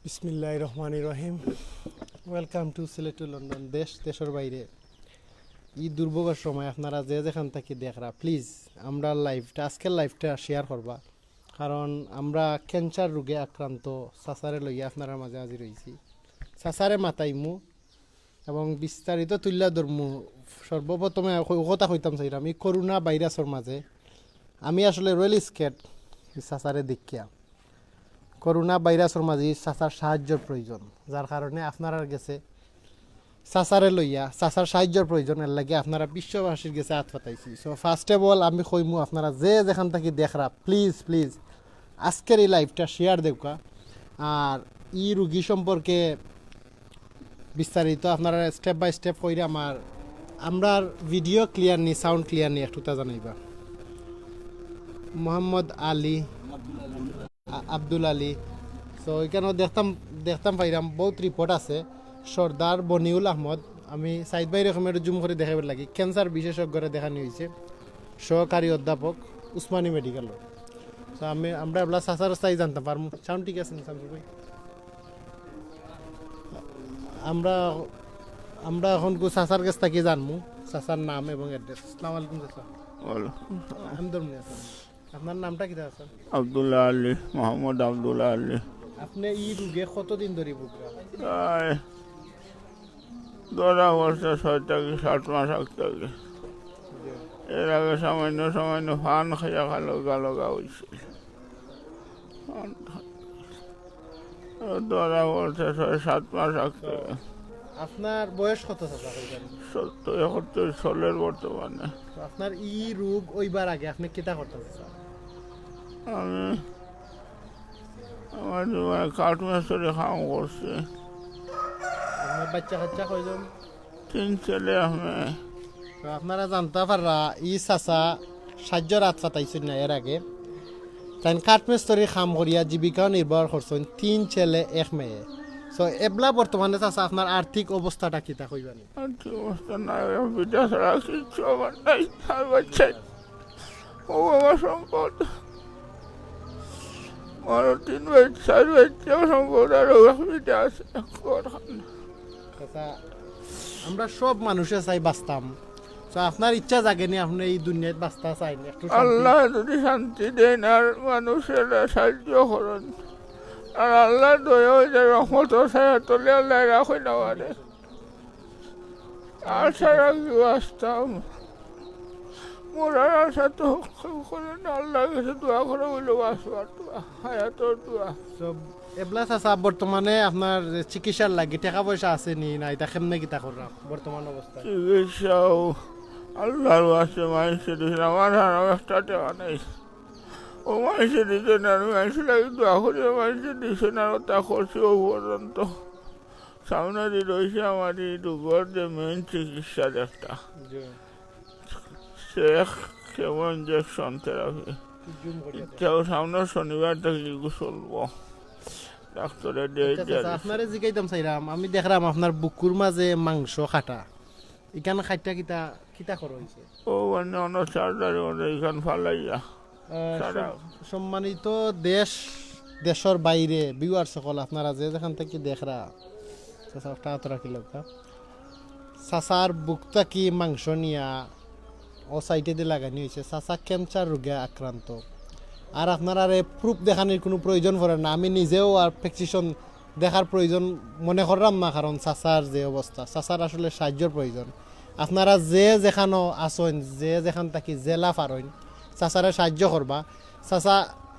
বিসমিল্লাহির রহমানির রহিম। Welcome to Sylhet to London. দেশের বাইরে এই দুর্ভোগের সময় আপনারা যে যেখান থেকে দেখরা প্লিজ আমরা আজকের লাইভটা শেয়ার করবা, কারণ আমরা ক্যান্সার রোগে আক্রান্ত সাসারে লইয়া আপনারা মাঝে হাজির হয়েছি। সাসারে মাতাইমু এবং বিস্তারিত তুল্লা ধরমু। সর্বপ্রথমে কথা কইতাম চাইলাম, এই করোনা ভাইরাসের মাঝে আমি আসলে রয়েল স্কেট সাসারে দেখিয়া করোনা ভাইরাসের মাঝে চাচার সাহায্যের প্রয়োজন, যার কারণে আপনারা গেছে চাচারে লইয়া চাচার সাহায্যের প্রয়োজন, এর লাগে আপনারা বিশ্ববাসীর গেছে হাত পাতাইছি। সো ফার্স্ট অফ অল আমি কইমু আপনারা যে যেখান থেকে দেখরা প্লিজ আজকের এই লাইভটা শেয়ার দেওয়া, আর ই রুগী সম্পর্কে বিস্তারিত আপনারা স্টেপ বাই স্টেপ কইরে আমরা ভিডিও ক্লিয়ার নি, সাউন্ড ক্লিয়ার নি একটু তা জানাইবা। মোহাম্মদ আলী, আব্দুল আলী। সো এখানেও দেখতাম পাইলাম বহুত রিপোর্ট আছে। সর্দার বনিউল আহমদ, আমি সাইদ ভাই রকমের জুম করে দেখাবার লাগি ক্যান্সার বিশেষজ্ঞরা দেখানো হয়েছে, সহকারী অধ্যাপক উসমানী মেডিকেলের। সো আমরা এগুলা চাচার চাই জানতাম পারমু। সাউন্ড ঠিক আছে না শামসুর ভাই? আমরা এখন চাচার কাছ থেকে জানমু চাচার নাম এবং অ্যাড্রেস। আসসালামু আলাইকুম চাচা। আপনার নামটা কি আছে? আব্দুল্লাহ আলী, মোহাম্মদ আব্দুল্লাহ আলী। আপনি এই রোগে কতদিন ধরে ভুগরা? ধরা বলছে 6 থেকে 7 মাস আগে। এর আগে সামান্য ফান খাইয়া গালগা হয়েছিল। ধরা বলছে 6-7 মাস আগে। আপনার বয়স কত? 70-71 সালের বর্তমানে। আপনার ই রোগ ওইবার আগে আপনি কিতা করতেছেন? আমি আমার জীবনে কাঠমেশ্বরে কাম করছি। আপনার বাচ্চা কাচ্চা কয়জন? 3 ছেলে। আপনারা জানতে পাররা ই চাচা সাহায্য রাত পাতাইছেন না এর আগে, তাই কাঠমেস্তরি কাম করিয়া জীবিকাও নির্ভর করছেন। 3 ছেলে 1 মেয়ে। সো এবলা বর্তমানে চাচা আপনার আর্থিক অবস্থাটা কিতা কইবানি? আর্থিক অবস্থা নাই, বিটা ছাড়া কিছু আমার নাই। আর বাচ্চাই ও আমার সম্পদ। আমার 3 ভাই 4 বাচ্চা সম্পদ, আর বিটা আছে। চাচা আমরা সব মানুষে চাই বাঁচতাম, তো আপনার ইচ্ছা জাগেনি আপনি এই দুনিয়ায় বাঁচতে চাইনি? একটু আল্লাহ যদি শান্তি দেন আর মানুষের সাহায্য করেন, আর আল্লাহ দয়া যে রহমত ছায়া তোলে আল্লাহ রাখে না পারে। আর সারা কি বাঁচতাম? মোরার আশা তো করেন, আল্লাহ কাছে দোয়া করে বললো বাঁচবার দোয়া, হায়াতর দোয়া। সব এবলা চাচা বর্তমানে আপনার চিকিৎসার লাগি টাকা পয়সা আছে নি না? এটা কেমনে কিতা করলাম বর্তমান অবস্থায়? চিকিৎসাও আল্লাহর আছে, মানুষের দিচ্ছেন। আমার হারাম একটা টাকা নেই, ও মানুষের দিচ্ছেন। আমি মানুষের লাগে দোয়া করি, মানুষের দিচ্ছেন। আর তা করছি ও পর্যন্ত। সামনে রয়েছে আমার এই রোগের যে মেন চিকিৎসা একটা কেমন ইঞ্জেকশন থেরাপি। ইচ্ছাও সামনে শনিবার থেকে চলবো। ডাক্তারে আপনারে জিগাইতাম চাইলাম, আমি দেখলাম আপনার বুকুর মাঝে মাংস কাটা, এখানে খাইটা কিতা কিতা করা হয়েছে? ও মানে অনেক চার্জারি এখান ফালাইয়া। সম্মানিত দেশের বাইরে ভিউয়ার সকল, আপনারা যে যেখান থেকে দেখরা চাচার বুকটা কি মাংস নিয়া ও সাইডে দিয়ে লাগানি হয়েছে। চাচা ক্যান্সার রোগে আক্রান্ত, আর আপনার আর প্রুফ দেখানোর কোনো প্রয়োজন পড়ে না। আমি নিজেও আর প্রেসক্রিপশন দেখার প্রয়োজন মনে করলাম না, কারণ চাচার যে অবস্থা, চাচার আসলে সাহায্যের প্রয়োজন। আপনারা যে যেখানো আসেন, যে যেখান থাকি জেলা পারেন, চাচারে সাহায্য করবা। চাচা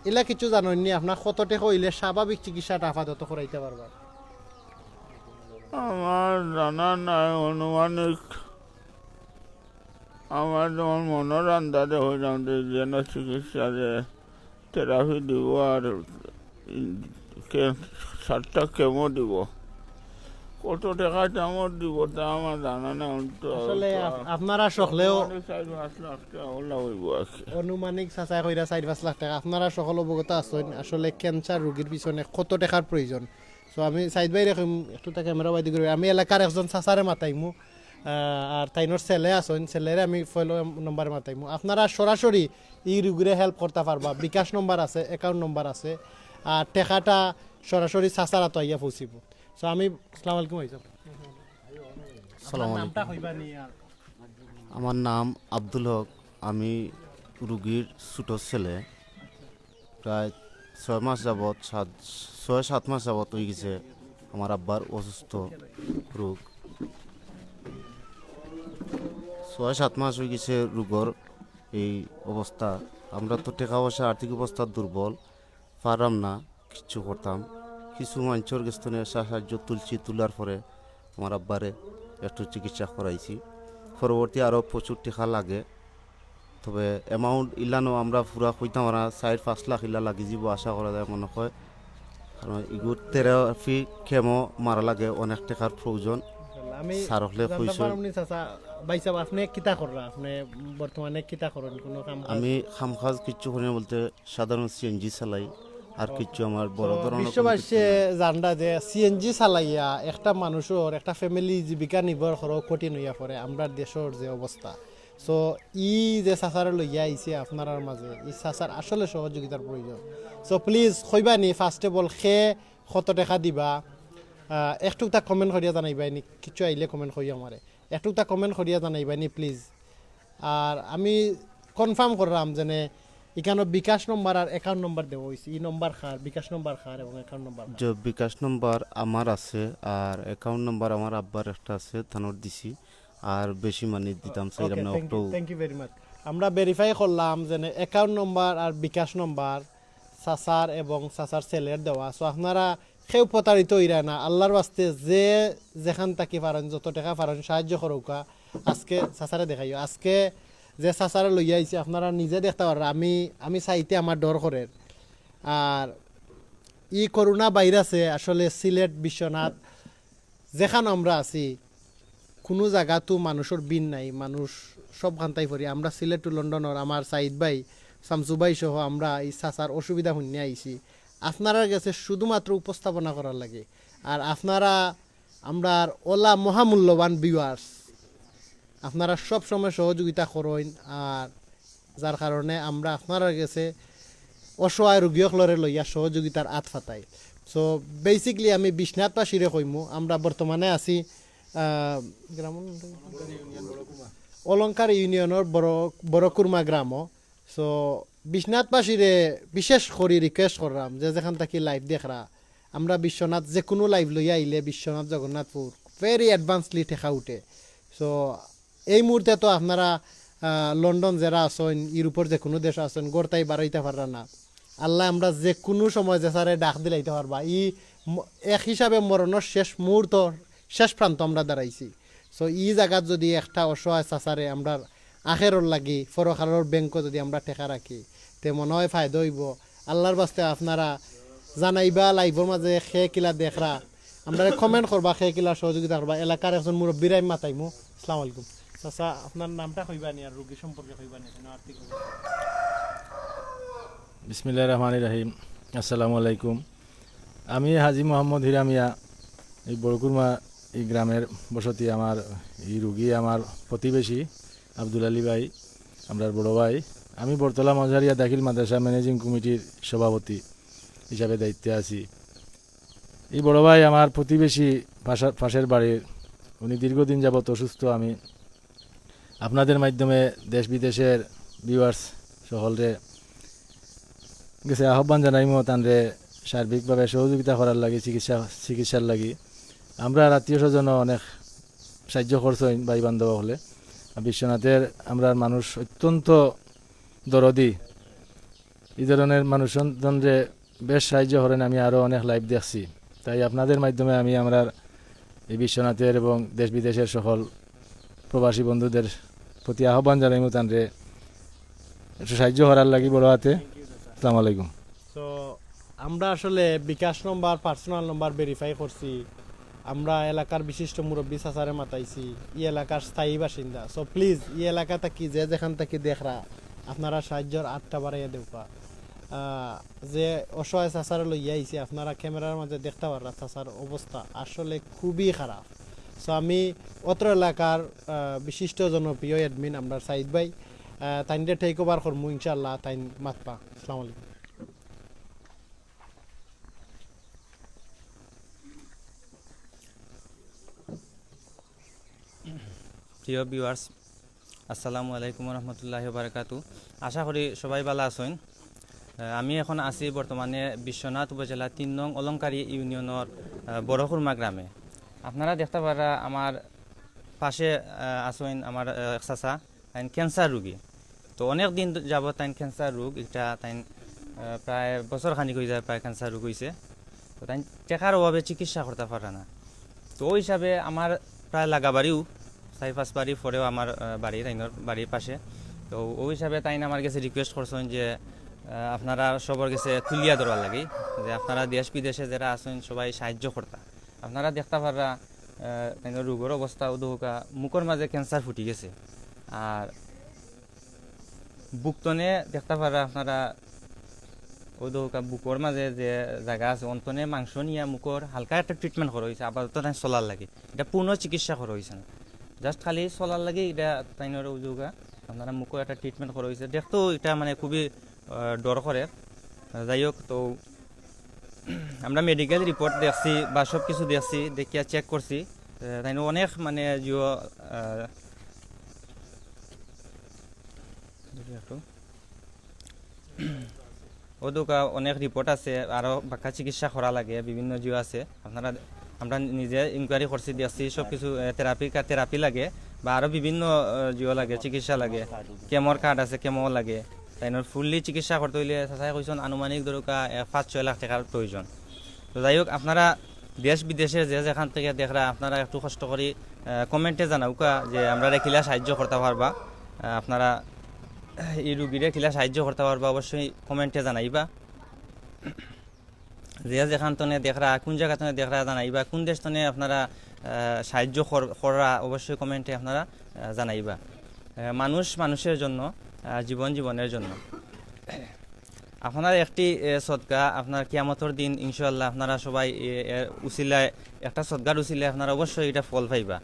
এলা কিছু জানেননি আপনার কত টাকা হইলে স্বাভাবিক চিকিৎসাটা আপাতত করাইতে পারবা? আমার জানা নাই, অনুমানিক আমার যেমন মনের আন্দাজে হইলাম যে যেন চিকিৎসা যে থেরাপি দিব আর 7টা কেমো দিব। কত টাকা চামচ দিব তা আমার জানা না। আসলে আপনারা সকলেও 4-5 লাখ টাকা হইব আর কি। অনুমানিক চাচা কইরা 4-5 লাখ টাকা। আপনারা সকল অবগত আছেন আসলে ক্যান্সার রোগীর পিছনে কত টাকার প্রয়োজন। সো আমি সাইদ ভাই রেখম একটু ক্যামেরা বাইদি করি। আমি এলাকার একজন চাচারে মাতাইমু, আর তাইনোর ছেলে আছেন, ছেলেরে আমি ফলো নম্বরে মাতাইমু। আপনারা সরাসরি এই রোগীরে হেল্প করতে পারবা। বিকাশ নম্বর আছে, অ্যাকাউন্ট নম্বর আছে, আর টেকাটা সরাসরি চাচারা তো আইয়া পৌঁছিব। সো আমি আসসালামু আলাইকুম আইসব আসসালামু নামটা আলাইকুম। কইবা নি আর আমার নাম আব্দুল হক। আমি রুগীর ছোট ছেলে। প্রায় 6 মাস যাবৎ 6-7 মাস যাবৎ হয়ে গেছে আমার আব্বার অসুস্থ রোগ। 6-7 মাস হয়ে গেছে রোগর এই অবস্থা। আমরা তো টাকা পয়সা আর্থিক অবস্থা দুর্বল, পারলাম না কিছু করতাম। কিছু মানুষের গেস্তনে সাহায্য তোলার পরে আমার আব্বারে একটু চিকিৎসা করাইছি। পরবর্তী আরও প্রচুর টাকা লাগে, তবে অ্যামাউন্ট ইলানো আমরা পুরা কইতাম আমরা 4-5 লাখ ইলা লাগি যাব আশা করা যায় মনে হয়। কারণ এগুলো থেরাপি কেমো মারা লাগে, অনেক টাকার প্রয়োজন। আমি সারহলে জানতে কইছো পারলাম নি চাচা বাইসাব আপনি কিতা কররা, আপনি বর্তমানে কিতা করেন, কোনো কাম কাজ? আমি খামখাজ কিচ্ছু করি না বলতে সাধারণ সিএনজি চালাই, আর কিচ্ছু আমার বড় তো ধরনের কোনো বিশ্ববাসী কিছু নাই। জানরা যে সিএনজি চালাইয়া একটা মানুষের একটা ফ্যামিলি জীবিকা নির্ভর করা কঠিন হইয়া পড়ে আমরা দেশের যে অবস্থা। সো ই যে চাচারে লইয়া আইছে আপনার মাঝে, ই চাচার আসলে সহযোগিতার প্রয়োজন। সো প্লিজ কইবা নি ফার্স্ট অফ অল সে কত টাকা দিবা, একটু তা কমেন্ট করিয়া জানাইবা নি, কিছু আইলে কমেন্ট করিয়া আমারে একটু তা কমেন্ট করিয়া জানাইবা নি প্লিজ। আর আমি কনফার্ম করলাম যে এখানে বিকাশ নম্বর আর অ্যাকাউন্ট নম্বর দেওয়া হয়েছে, ই নম্বর খার বিকাশ নম্বর খার এবং অ্যাকাউন্ট নম্বর। যে বিকাশ নম্বর আমার আছে আর অ্যাকাউন্ট নম্বর আমার আব্বার একটা আছে, থানোর দিছি। আর বেশি মানি দিতাম চাইলাম না একটু। Thank you very much. আমরা ভেরিফাই করলাম যে অ্যাকাউন্ট নম্বর আর বিকাশ নম্বর চাচার এবং চাচার ছেলের দেওয়া। সো আপনারা কেউ প্রতারিত হইরা না, আল্লাহর বাস্তে যে যেখান থাকি পারেন যত টাকা পারেন সাহায্য করুকা। আজকে চাচারে দেখাইও, আজকে যে চাচারে লইয়া আইছে আপনারা নিজে দেখতে পারেন। আমি চাইতে আমার ডর করে। আর ই করোনা ভাইরাসে আসলে সিলেট বিশ্বনাথ যেখানে আমরা আছি কোনো জায়গাতো মানুষের বিন নাই, মানুষ সব খান্তাই পড়ি। আমরা সিলেট টু লন্ডনের আমার সাইদ ভাই শামসু ভাই সহ আমরা এই চাচার অসুবিধা শুনে আইছি। আপনারা গেছে শুধুমাত্র উপস্থাপনা করার লাগে। আর আপনারা আমরা ওলা মহামূল্যবান ভিউয়ার্স, আপনারা সব সময় সহযোগিতা করেন। আর যার কারণে আমরা আপনারা গেছে অসহায় রোগীসকলরে লইয়া সহযোগিতার আত ফাটাই। সো বেসিকলি আমি বিশ্বনাথ পাশিরে কইমু আমরা বর্তমানে আছি গ্রাম অলংকার ইউনিয়নের বড়কুরমা গ্রাম। সো বিশ্বনাথ পাশিরে বিশেষ করে রিকোয়েস্ট করলাম যে যেখান থাকি লাইভ দেখরা আমরা বিশ্বনাথ যে কোনো লাইভ লইয়া আইলে বিশ্বনাথ জগন্নাথপুর ভেরি অ্যাডভান্সলি ঠেকা উঠে। সো এই মুহূর্তে তো আপনারা লন্ডন যারা আছেন, ইউরোপের যে কোনো দেশ আছেন, গোরতাই বাড়াইতে পাররা না। আল্লাহ আমরা যে কোনো সময় যে সারে ডাক দিলাইতে পারবা। এক হিসাবে মরণের শেষ মুহূর্ত শেষ প্রান্ত আমরা দাঁড়াইছি। সো ই জায়গাত যদি একটা অসহায় চাচারে আমরা আখেরর লাগি ফরকারের ব্যাংকও যদি আমরা টেকা রাখি তে মনে হয় ফায়দা হইব। আল্লাহর বাস্তে আপনারা জানাইবা লাইভের মাঝে খে কিলা দেখরা, আমরা কমেন্ট করবা, খে কিলা সহযোগিতা করবা। এলাকার একজন মুরব্বীরাই মাতাইমু। আসসালামু আলাইকুম চাচা, আপনার নামটা কইবা নি আর রোগী সম্পর্কে কইবা নি আর্থিক বিসমিল্লাহির রহমানির রহিম। আসসালামু আলাইকুম। আমি হাজি মোহাম্মদ হিরামিয়া, এই বড়কুরমা এই গ্রামের বসতি। আমার এই রুগী আমার প্রতিবেশী আব্দুল আলী ভাই, আমরার বড় ভাই। আমি বরতলা মজারিয়া দাখিল মাদ্রাসা ম্যানেজিং কমিটির সভাপতি হিসাবে দায়িত্বে আছি। এই বড় ভাই আমার প্রতিবেশী পাশের বাড়ির, উনি দীর্ঘদিন যাবৎ অসুস্থ। আমি আপনাদের মাধ্যমে দেশ বিদেশের ভিউয়ার্স সকলরে গেছে আহ্বান জানাইমো তানরে সার্বিকভাবে সহযোগিতা করার লাগে, চিকিৎসার লাগি। আমরা আত্মীয় স্বজন অনেক সাহায্য করছেন ভাই বান্ধব হলে। বিশ্বনাথের আমরা মানুষ অত্যন্ত দরদি, এই ধরনের মানুষজনরে বেশ সাহায্য করেন। আমি আরও অনেক লাইভ দেখছি, তাই আপনাদের মাধ্যমে আমি আমরা এই বিশ্বনাথের এবং দেশ বিদেশের সকল প্রবাসী বন্ধুদের প্রতি আহ্বান জানাইমো তানরে একটু সাহায্য করার লাগি বড় হাতে। আসসালামু আলাইকুম। সো আমরা আসলে বিকাশ নম্বর পার্সোনাল নম্বর ভেরিফাই করছি। আমরা এলাকার বিশিষ্ট মুরব্বী চাচারে মাতাইছি, ই এলাকার স্থায়ী বাসিন্দা। সো প্লিজ ই এলাকা থাকি যে যেখান থেকে দেখরা আপনারা সাহায্যের আটটা বাড়াইয়া দেওয়া। যে অসহায় চাচারে লইয়া আইছে আপনারা ক্যামেরার মাঝে দেখতে পারা চাচার অবস্থা আসলে খুবই খারাপ। সো আমি অত্র এলাকার বিশিষ্ট জনপ্রিয় অ্যাডমিন আমরা সাইদ ভাই তাইনটা টেক ওভার করবো ইনশাল্লাহ। তাইন মাতপা। আসসালামু আলাইকুম। প্রিয় ভিউয়ার্স, আসসালামু আলাইকুম রহমতুল্লাহি বারাকাতু। আশা করি সবাই ভালো আছেন। আমি এখন আছি বর্তমানে বিশ্বনাথ উপজেলা ৩ নং অলংকারী ইউনিয়নের বড়খুরমা গ্রামে। আপনারা দেখতে পারা আমার পাশে আছেন আমার চাচা, তাই ক্যান্সার রোগী। তো অনেক দিন যাব তাই ক্যান্সার রোগ, এটা তাই প্রায় বছর খানিক হয়ে যায় প্রায় ক্যান্সার রোগ হয়েছে। তো তাই টেকার অভাবে চিকিৎসা করতে পারে না। তো ওই হিসাবে আমার প্রায় লাগাবাড়িও ৪-৫ বাড়ি পরেও আমার বাড়ি তাইনোর বাড়ির পাশে। তো ওই হিসাবে তাই আমার কাছে রিকোয়েস্ট করছেন যে আপনারা সবার কাছে তুলিয়া ধরার লাগে যে আপনারা দেশ বিদেশে যারা আছেন সবাই সাহায্য করতা। আপনারা দেখতে পারা তাইনোর রোগের অবস্থা উদৌকা মুখের মাঝে ক্যান্সার ফুটি গেছে, আর বুকতনে দেখতে পারা আপনারা ওদৌকা বুকর মাঝে যে জায়গা আছে অন্তনে মাংস নিয়ে মুখর হালকা একটা ট্রিটমেন্ট করা হয়েছে, আপাতত তাই চলার লাগে। এটা পূর্ণ চিকিৎসা করা হয়েছে না, জাস্ট খালি চলার লাগে। এটা তাইনোর উদৌকা আপনারা মুখর একটা ট্রিটমেন্ট করা হয়েছে। দেখতেও এটা মানে খুবই ডর করে। যাই হোক, তো আমরা মেডিকেল রিপোর্ট দেখছি বা সব কিছু দেখছি, দেখিয়া চেক করছি। তাই অনেক মানে জিও ওদৌকা অনেক রিপোর্ট আছে, আরও বাক্কা চিকিৎসা করা লাগে, বিভিন্ন জিও আছে। আপনারা আমরা নিজে ইনকোয়ারি করছি, দেখছি সব কিছু থেরাপি লাগে বা আরও বিভিন্ন জিও লাগে, চিকিৎসা লাগে, কেমোর কার্ড আছে, কেমো লাগে। তাই ফুললি চিকিৎসা করতে হইলে চাচাই কইছেন আনুমানিক ধরুকা ৫-৬ লাখ টাকার প্রয়োজন। তো যাই হোক, আপনারা দেশ বিদেশে যে যেখান থেকে দেখরা আপনারা একটু কষ্ট করি কমেন্টে জানাউকা যে আমরা খিলা সাহায্য করতে পারবা, আপনারা এই রুগীরে খিলা সাহায্য করতে পারবা, অবশ্যই কমেন্টে জানাইবা। যে যেখান তনে দেখরা কোন জায়গা তনে দেখরা জানাইবা, কোন দেশ তনে আপনারা সাহায্য করা অবশ্যই কমেন্টে আপনারা জানাইবা। মানুষ মানুষের জন্য, জীবন জীবনের জন্য। আপনার একটি সদকা আপনার কিয়ামতের দিন ইনশাআল্লাহ আপনারা সবাই উসিলায় একটা সদকার উসিলায় আপনারা অবশ্যই এটা ফল পাইবা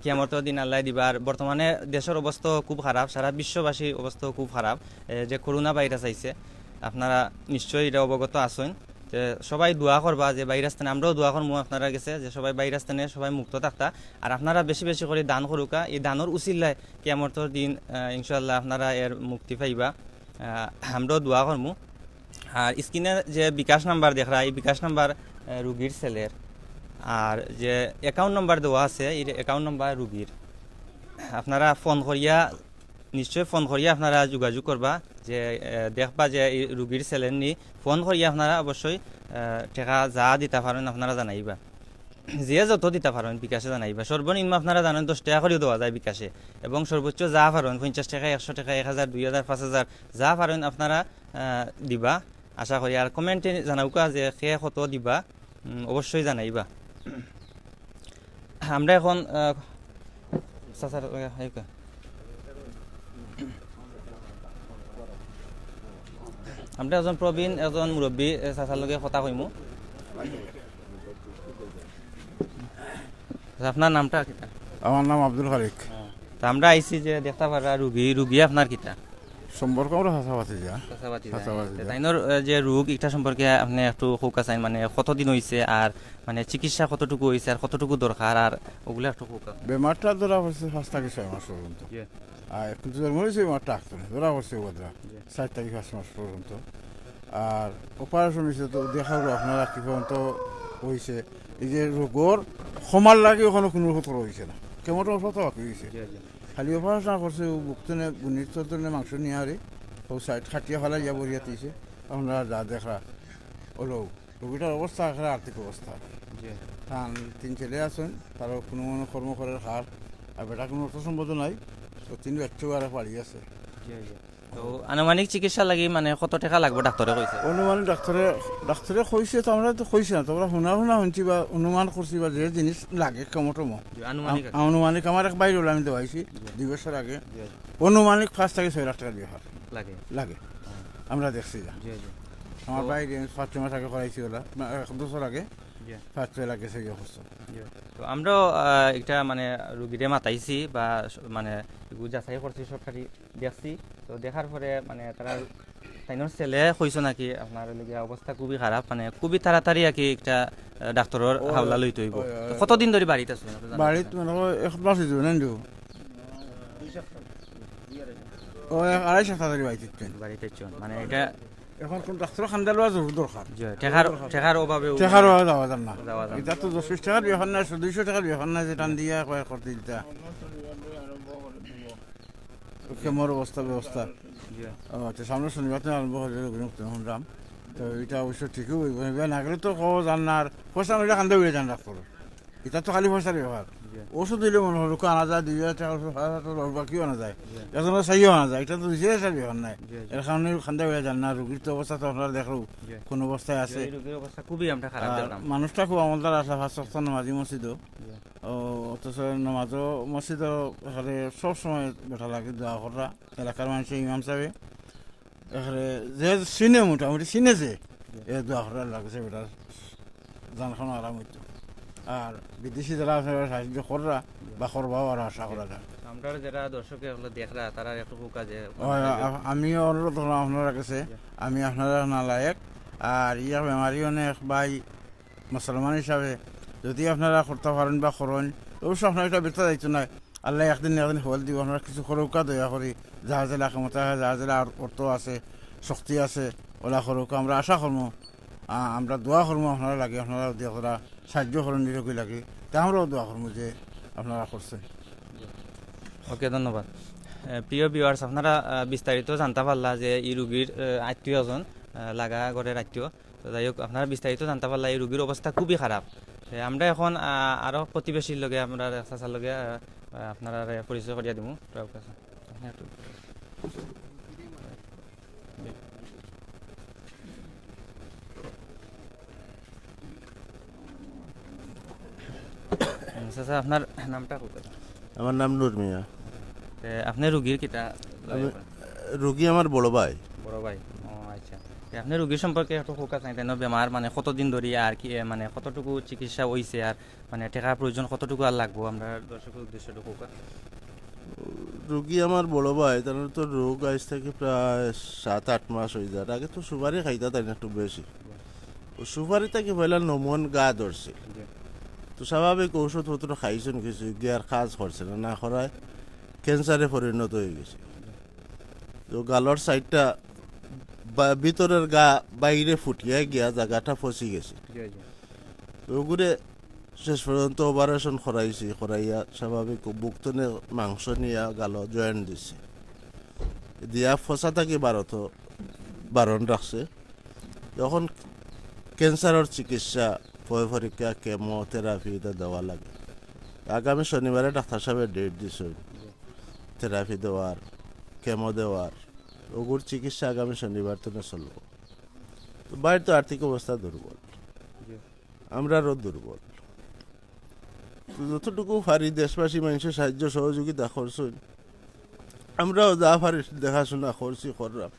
কিয়ামতের দিন আল্লাহ দিবা। আর বর্তমানে দেশের অবস্থা খুব খারাপ, সারা বিশ্ববাসীর অবস্থা খুব খারাপ, যে করোনা ভাইরাস আইছে। আপনারা নিশ্চয়ই এটা অবগত আছেন। সবাই দোয়া করবা যে ভাইরাস থেকে, আমরাও দোয়া করবো আপনারা গেছে যে সবাই ভাইরাস থেকে সবাই মুক্ত থাকতা। আর আপনারা বেশি বেশি করে দান করুকা, এই দানের উসিলায় কিয়ামতের দিন ইনশাআল্লাহ আপনারা এর মুক্তি পাইবা। আমরাও দোয়া করবো। আর স্ক্রিনের যে বিকাশ নাম্বার দেখরা, এই বিকাশ নাম্বার রুগীর ছেলের, আর যে অ্যাকাউন্ট নাম্বার দেওয়া আছে এই অ্যাকাউন্ট নাম্বার রুগীর। আপনারা ফোন করিয়া, নিশ্চয় ফোন করিয়া আপনারা যোগাযোগ করবা, যে দেখবা যে এই রুগীর ছেলের নি ফোন করিয়া আপনারা অবশ্যই টাকা যা দিতে পারেন আপনারা জানাইবা, যে যত দিতে পারেন বিকাশে জানাইবা। সর্বনিম্ন আপনারা জানেন 10 টাকা করেও দেওয়া যায় বিকাশে, এবং সর্বোচ্চ যা পারেন 50 টাকা, 100 টাকা, 1000, 2000, 5000 যা পারেন আপনারা দিবা আশা করি। আর কমেন্টে জানাউকা যে সে কত দিবা অবশ্যই জানাইবা। আমরা এখন আমরা এজন প্রবীণ, এজন মুরব্বী চাচার লগে কথা কইমু। আপনার নামটা কিতা? আমার নাম আব্দুল খালিক। তা আমরা আইছি যে দেখতে পারা রুগী আপনার কিতা সম্পর্ক আমরা হাসাপাতি যা তাইনোর যে রোগ এটা সম্পর্কে আপনি একটু ফোকাস আইন, মানে কতদিন হয়েছে, আর মানে চিকিৎসা কতটুকু হয়েছে, আর কতটুকু দরকার, আর ওগুলো একটু ফোকাস। বেমারটা ধরা পড়ছে 5 থেকে 6 মাস পর্যন্ত, আর কিন্তু জন্ম হয়েছে বেমারটা আসতে ধরা পড়ছে ওদের 4 থেকে 5 মাস পর্যন্ত। আর অপারেশন হয়েছে তো দেখা হলো আপনারা কি পর্যন্ত হয়েছে। এই যে রোগর সমার লাগে ওখানে কোনো ক্ষতর হয়েছে না, কেমন অসত হয়েছে, খালি অপারেশন করছে বুকতনে গুণিতনে মাংস নিয়ে আরে ও সাইড খাটিয়া ফেলা যা বরিয়া দিয়েছে। আপনারা যা দেখা হলো রোগীটার অবস্থা, আর্থিক অবস্থা। কারণ 3 ছেলে আছেন, তারও কোনো মনে কর্ম করার হার, আর বেটা কোনো অর্থ সম্পদ নাই, তো 3 বাচ্চাও আর পাড়ি আছে। তো আনুমানিক চিকিৎসা লাগি মানে কত টাকা লাগবে ডাক্তারে কইছে? অনুমানিক ডাক্তারে কইছে, তো আমরা তো কইছি না, তোমরা শোনা শুনছি বা অনুমান করছি বা যে জিনিস লাগে কেমন আনুমানিক আমার এক বাইরে আমি দেওয়াইছি 2 বছর আগে। অনুমানিক 5 থেকে 6 লাখ টাকা দিয়ে লাগে আমরা দেখছি। আমার বাইরে 5 মাস আগে করাইছি, ওলা 1 বছর আগে 5-6 লাখ গেছে গিয়ে অবস্থা। তো আমরাও এটা মানে রুগীরে মাতাইছি বা মানে যাচাই করছি, সবটাই দেখছি। তো দেখার পরে মানে তারা তাইনোর ছেলে কইছো নাকি আপনার লগে অবস্থা খুবই খারাপ, মানে খুবই তাড়াতাড়ি আর কি একটা ডাক্তারের হাওলা লইতে হইব। তো কতদিন ধরে বাড়িতে আছেন আপনি জানেন? বাড়িত মানে এক মাস হয়েছে না ও 2.5 সপ্তাহ ধরে বাড়িতে বাড়িতে আছেন, মানে এটা এখন কোন ডাক্তার খান্দা লওয়া জরুর দরকার যে ঠেকার অভাবে টাকার যাওয়া যান না যাওয়া যান না। এটা তো 10 টাকার ব্যাপার না 200 টাকার ব্যাপার না যেটা দিয়া কয় করতে দিতা কেমন ব্যবস্থা জি আচ্ছা সামনে শনিবার থেকে আরম্ভ হয়ে শুনলাম তো এটা অবশ্য ঠিকই হইব না গেলে তো কো জান না আর পয়সা মিলে খান্দা উড়ে যান ডাক্তার এটা তো খালি পয়সার ব্যাপার ওষুধ দিলে মনে হলো আনা যায় 2,000 টাকা বাকিও আনা যায় এখন চাইও আনা যায় এটা তো 2,000 ব্যাপার নাই এর কারণে খান্দা উড়ে যান না রোগীর তো অবস্থা তো আপনারা দেখলো কোন অবস্থায় আছে এই রোগীর অবস্থা খুবই আমরা খারাপ দেখলাম। মানুষটা খুব আমলদার আছে 5 সপ্তাহ নামাজি মসজিদও অথচ নামাজও মসজিদও এখানে সব সময় বেঠা লাগে দোয়া করা এলাকার মানুষের ইমাম সাহেব এখানে যে চিনে মোটামুটি চিনেছে এ দোয়া করার লাগছে বেটার জানখানো আরাম হইতো আর বিদেশি যারা আছে সাহায্য করা বা করবাও আর আশা করা যায়। আমরা যারা দর্শকে হলো দেখরা তারা একটু কাজে আমিও অনুরোধ করলাম আপনারা কাছে আমি আপনারা না লায়ক আর ইয়া বেমারি অনেক বাই মুসলমান হিসাবে যদি আপনারা করতে পারেন বা করেন অবশ্য আপনার এটা বেতা দায়িত্ব নাই আল্লাহ একদিন হল দিব আপনারা কিছু করৌকা দয়া করি যাহা জেলা ক্ষমতা হয় যাহা জেলা অর্থ আছে শক্তি আছে ওলা করৌকা আমরা আশা করবো আমরা দোয়া করবো আপনারা লাগে আপনারা দিয়া করা সাহায্য করেন নিরোগী লাগে তা আমরাও দোয়া করবো যে আপনারা করছেন। ওকে ধন্যবাদ। প্রিয় ভিউয়ার্স, আপনারা বিস্তারিত জানতে পারলা যে এই রুগীর আত্মীয়জন লাগা ঘরের আত্মীয়। তো যাই হোক আপনারা বিস্তারিত জানতে পারলা এই রুগীর অবস্থা খুবই খারাপ। আমরা এখন আরও প্রতিবেশীর লগে আমরা চাচার লগে আপনারা পরিচয় করিয়া দিব। চাচা আপনার নামটা কোথায়? আমার নাম নূর মিয়া। আপনি রুগীর কিটা রোগী আমার বড় ভাই। বড় ভাই? ও আচ্ছা। আপনি রুগীর সম্পর্কে একটু ফোকাস নাই তাই বেমার মানে কতদিন ধরে আর কি মানে কতটুকু চিকিৎসা হয়েছে আর মানে টাকার প্রয়োজন কতটুকু আর লাগবো আমরা দর্শকের উদ্দেশ্যে একটু ফোকাস। রোগী আমার বড় ভাই, তার তো রোগ আজ থেকে প্রায় 7-8 মাস হয়ে যায়। আগে তো সুপারি খাইতা তাই না একটু বেশি, সুপারি থেকে পয়লা নমন গা ধরছে, তো স্বাভাবিক ঔষধপত্র খাইছেন কিছু গিয়ার কাজ করছে না, না করায় ক্যান্সারে পরিণত হয়ে গেছে। তো গালর সাইডটা ভিতরের গা বাইরে ফুটিয়ে গিয়া জায়গাটা ফসি গেছে। তো ওগুলো শেষ পর্যন্ত অপারেশন করাইয়া স্বাভাবিক বুকতনে মাংস নিয়ে গাল জয়েন্ট দিছে, দিয়া ফসা থাকি বারণ রাখছে। যখন ক্যান্সারের চিকিৎসা পরীক্ষা কেমোথেরাপি এটা দেওয়া লাগে, আগামী শনিবারে ডাক্তার সাহেবের ডেট দিছে থেরাপি দেওয়ার কেমো দেওয়ার, ওগুর চিকিৎসা আগামী শনিবার তো চলব। তো বাইরের তো আর্থিক অবস্থা দুর্বল, আমরা আরও দুর্বল। তো যতটুকু পারি দেশবাসী মানুষের সাহায্য সহযোগিতা করছেন, আমরাও যা পারি দেখাশোনা করছি করলাম।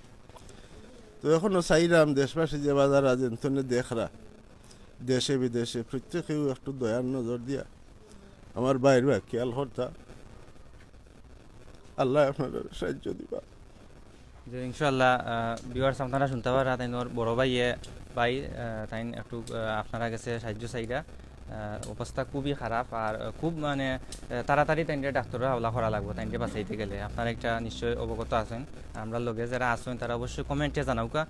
তো এখনো চাইলাম দেশবাসী যে বাজার আছেন দেখরা দেশে বিদেশে প্রত্যেকেও একটু দয়ার নজর দিয়া আমার বাইরে খেয়াল করতা, আল্লাহ আপনাদের সাহায্য দিবা। যে ইনশাল্লাহ ভিউয়ার্স আপনারা শুনতে পারা তাই বড় ভাইয়ে ভাই তাই একটু আপনারা কাছে সাহায্য চাইরা অবস্থা খুবই খারাপ আর খুব মানে তাড়াতাড়ি তাই ডাক্তারের হাওলা করা লাগবে তাই বাঁচাইতে গেলে। আপনারা একটা নিশ্চয়ই অবগত আছেন, আমরা লগে যারা আছেন তারা অবশ্যই কমেন্টে জানাওকা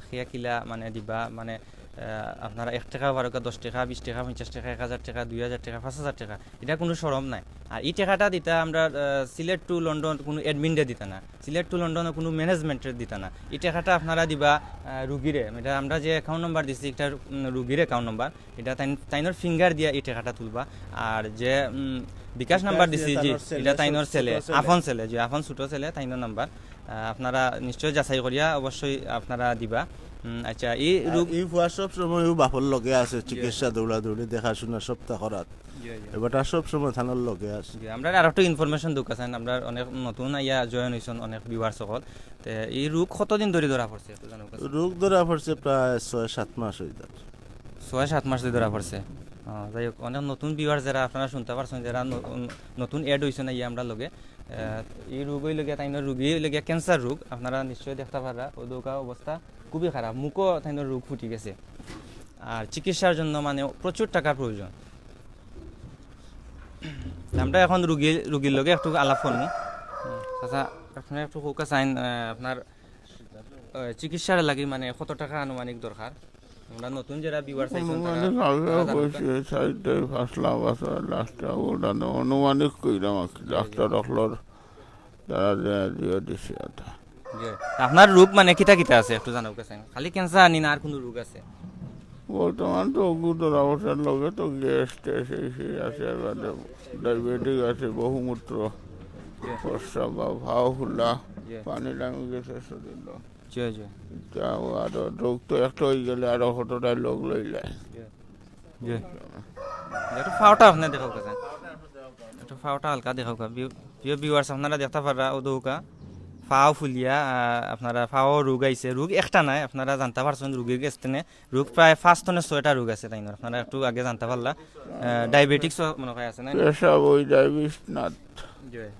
খেয়া কিলা মানে দিবা, মানে আপনারা 1 টাকা 10 টাকা 20 টাকা 50 টাকা 1000 টাকা 2000 টাকা 5000 টাকা এটা কোনো সরম নাই। আর এই টাকাটা দিতা আমরা সিলেট টু লন্ডন কোনো অ্যাডমিনরে দিতা না, সিলেট টু লন্ডনে কোনো ম্যানেজমেন্টের দিতা না। এই টাকাটা আপনারা দিবা রুগীরে, এটা আমরা যে অ্যাকাউন্ট নাম্বার দিচ্ছি একটা রুগীর অ্যাকাউন্ট নাম্বার, এটা তাইনোর ফিঙ্গার দিয়া এই টাকাটা তুলবা। আর যে বিকাশ নাম্বার দিচ্ছি যে এটা তাইনোর ছেলে আফন ছেলে, যে আফন ছোটো ছেলে তাইনোর নাম্বার আপনারা নিশ্চয়ই যাচাই করিয়া অবশ্যই আপনারা দিবা। আচ্ছা এই রোগ সব সময় বাপর লগে আছে, চিকিৎসা দৌড়াদৌড়ি দেখাশোনা সপ্তাহ করাত এবার সব সময় থানার লগে আছে। আমরা আর একটু ইনফরমেশন দোকান আমরা অনেক নতুন ইয়া জয়েন হয়েছেন অনেক ভিউয়ার সকল। এই রোগ কতদিন ধরে ধরা পড়ছে? রোগ ধরা পড়ছে প্রায় 6-7 মাস হয়ে যায়। 6-7 মাস ধরে ধরা পড়ছে। যাই হোক অনেক নতুন ভিউয়ার যারা আপনারা শুনতে পারছেন, যারা নতুন অ্যাড হয়েছে না ইয়ে আমরা লগে, এই রোগ হইলগিয়া তাইনের রোগী হইলগিয়া ক্যান্সার রোগ, আপনারা নিশ্চয়ই দেখতে পারা ওদৌকা অবস্থা খুবই খারাপ, মুখও তাইনের রোগ ফুটি গেছে, আর চিকিৎসার জন্য মানে প্রচুর টাকার প্রয়োজন। আমরা এখন রুগীর লগে একটু আলাপ করবো। আচ্ছা, আপনার একটু হোকা চাইন আপনার চিকিৎসার লাগি মানে কত টাকা আনুমানিক দরকার? আমরা নতুন যারা বিবার চাইছেন অনুমানিক আগেও কইছে 4-5 লাখ আছে, লাস্টে ওটা অনুমানিক কইলাম আর কি, ডাক্তার ডক্টর তারা দিয়ে দিছে। আপনার রোগ মানে কিতা কিতা আছে একটু জানাও চাইন, খালি ক্যান্সার নি না আর কোনো রোগ আছে? বর্তমান তো গুরুতর অবস্থার লগে তো গ্যাস ট্যাস এই আছে, ডায়াবেটিক আছে, বহুমূত্র, প্রস্রাব বা ভাও ফুলা, পানি নামি গেছে শরীর। জয় জয় আর রোগ তো একটা হয়ে গেলে আরো কতটা লোক লইলে। জয় একটু ফাওটা আপনার দেখাও কাছে, একটু ফাওটা হালকা দেখাও কা প্রিয় ভিউয়ার্স, আপনারা দেখতে পারা ওদৌকা ফাও ফুলিয়া আপনারা ফাও রোগ আইছে, রোগ একটা নাই, আপনারা জানতে পারছেন রোগীর কাছ থেকে রোগ প্রায় 5-6টা রোগ আছে তাই, আপনারা একটু আগে জানতে পারলা। ডায়াবেটিক্স মনে হয় আছে না? পেশাব ওই ডায়াবেটিস না,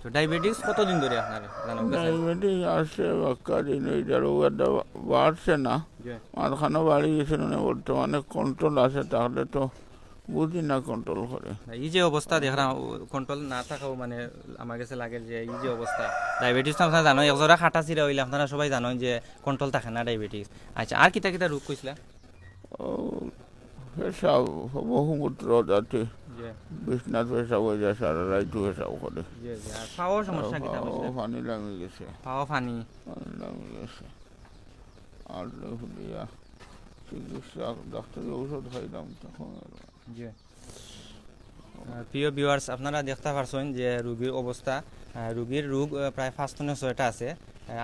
তো ডায়াবেটিস কতদিন ধরে আপনার জানো? ডায়াবেটিস আছে বাক্কাদিন, ওইটা রোগটা বাড়ছে না, মাঝখানে বাড়ি গেছে, মানে বর্তমানে কন্ট্রোল আছে, তাহলে তো বুঝি না কন্ট্রোল করে। এই যে অবস্থা দেখলাম কন্ট্রোল না থাকাও মানে আমার কাছে লাগে যে এই যে অবস্থা ডায়াবেটিস তো আপনারা জানো একজোড়া খাটা চিরা হইলে আপনারা সবাই জানেন যে কন্ট্রোল থাকে না ডায়াবেটিস। আচ্ছা, আর কিতা কিতা রোগ কইছিলা? পেশাব বহুমূত্র যাতে বিছনাথ পেশাব হয়ে যায়, সারা রাত পেশাব করে। আর পাওয়ার সমস্যা কিতা কইছিলা? পানি লামি গেছে, পাওয়া পানি লামি গেছে, আর ফুলিয়া চিকিৎসা ডাক্তারের ঔষধ খাইলাম তখন। প্রিয় ভিউয়ার্স, আপনারা দেখতে পারছেন যে রোগীর অবস্থা, রোগীর রোগ প্রায় 5-6টা আছে,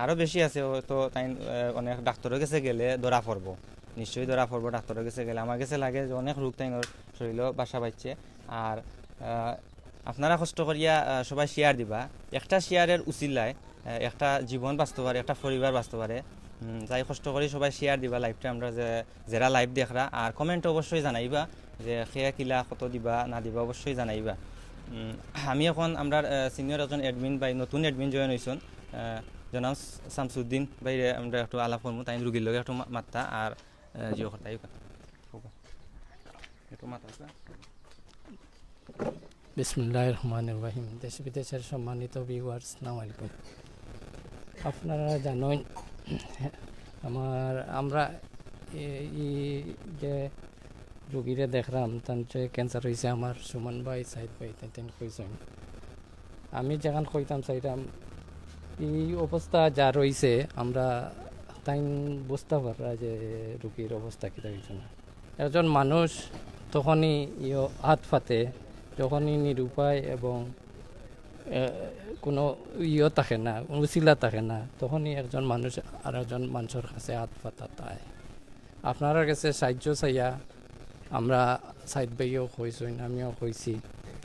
আরও বেশি আছে, তো তাই অনেক ডাক্তারের কাছে গেলে ধরা পড়বো, নিশ্চয়ই ধরা পড়বো ডাক্তারের কাছে গেলে। আমার কাছে লাগে যে অনেক রোগ তাই শরীরও বাসা পাচ্ছে। আর আপনারা কষ্ট করিয়া সবাই শেয়ার দিবা, একটা শেয়ারের উচিলায় একটা জীবন বাঁচতে পারে, একটা পরিবার বাঁচতে পারে। যাই কষ্ট করি সবাই শেয়ার দিবা লাইভটা, আমরা যে যারা লাইভ দেখরা, আর কমেন্ট অবশ্যই জানাইবা যে খেয়া কিলা কত দিবা না দিবা অবশ্যই জানাইবা। আমি এখন আমরা সিনিয়র একজন অ্যাডমিন বাই নতুন অ্যাডমিন জয়েন হয়েছেন জনাব শামসুদ্দিন বাইরে, আমরা একটু আলাপ করবো, তাই রুগীর লগে একটু মাত্তা আর জিও কথা একটু মাথা। বিসমিল্লাহির রহমানির রহিম। দেশ বিদেশের সম্মানিত ভিউয়ার্স, আসসালামু আলাইকুম। আপনারা জানেন আমরা এই যে রোগীরা দেখলাম তার যে ক্যান্সার হয়েছে, আমার সুমন ভাই সাইদ ভাই তেন কইছেন, আমি যেখান কইতাম চাইতাম এই অবস্থা যা রয়েছে আমরা তাই বুঝতে পাররা যে রোগীর অবস্থা কী হয়েছে না। একজন মানুষ তখনই হাত ফাতে যখনই নিরুপায় এবং কোনো থাকে না, উচিলা থাকে না, তখনই একজন মানুষ আর একজন মানুষের কাছে হাত ফাতা তাই। আপনার কাছে সাহায্য চাইয়া আমরা সাইড ভাইও কইছেন, আমিও কইছি,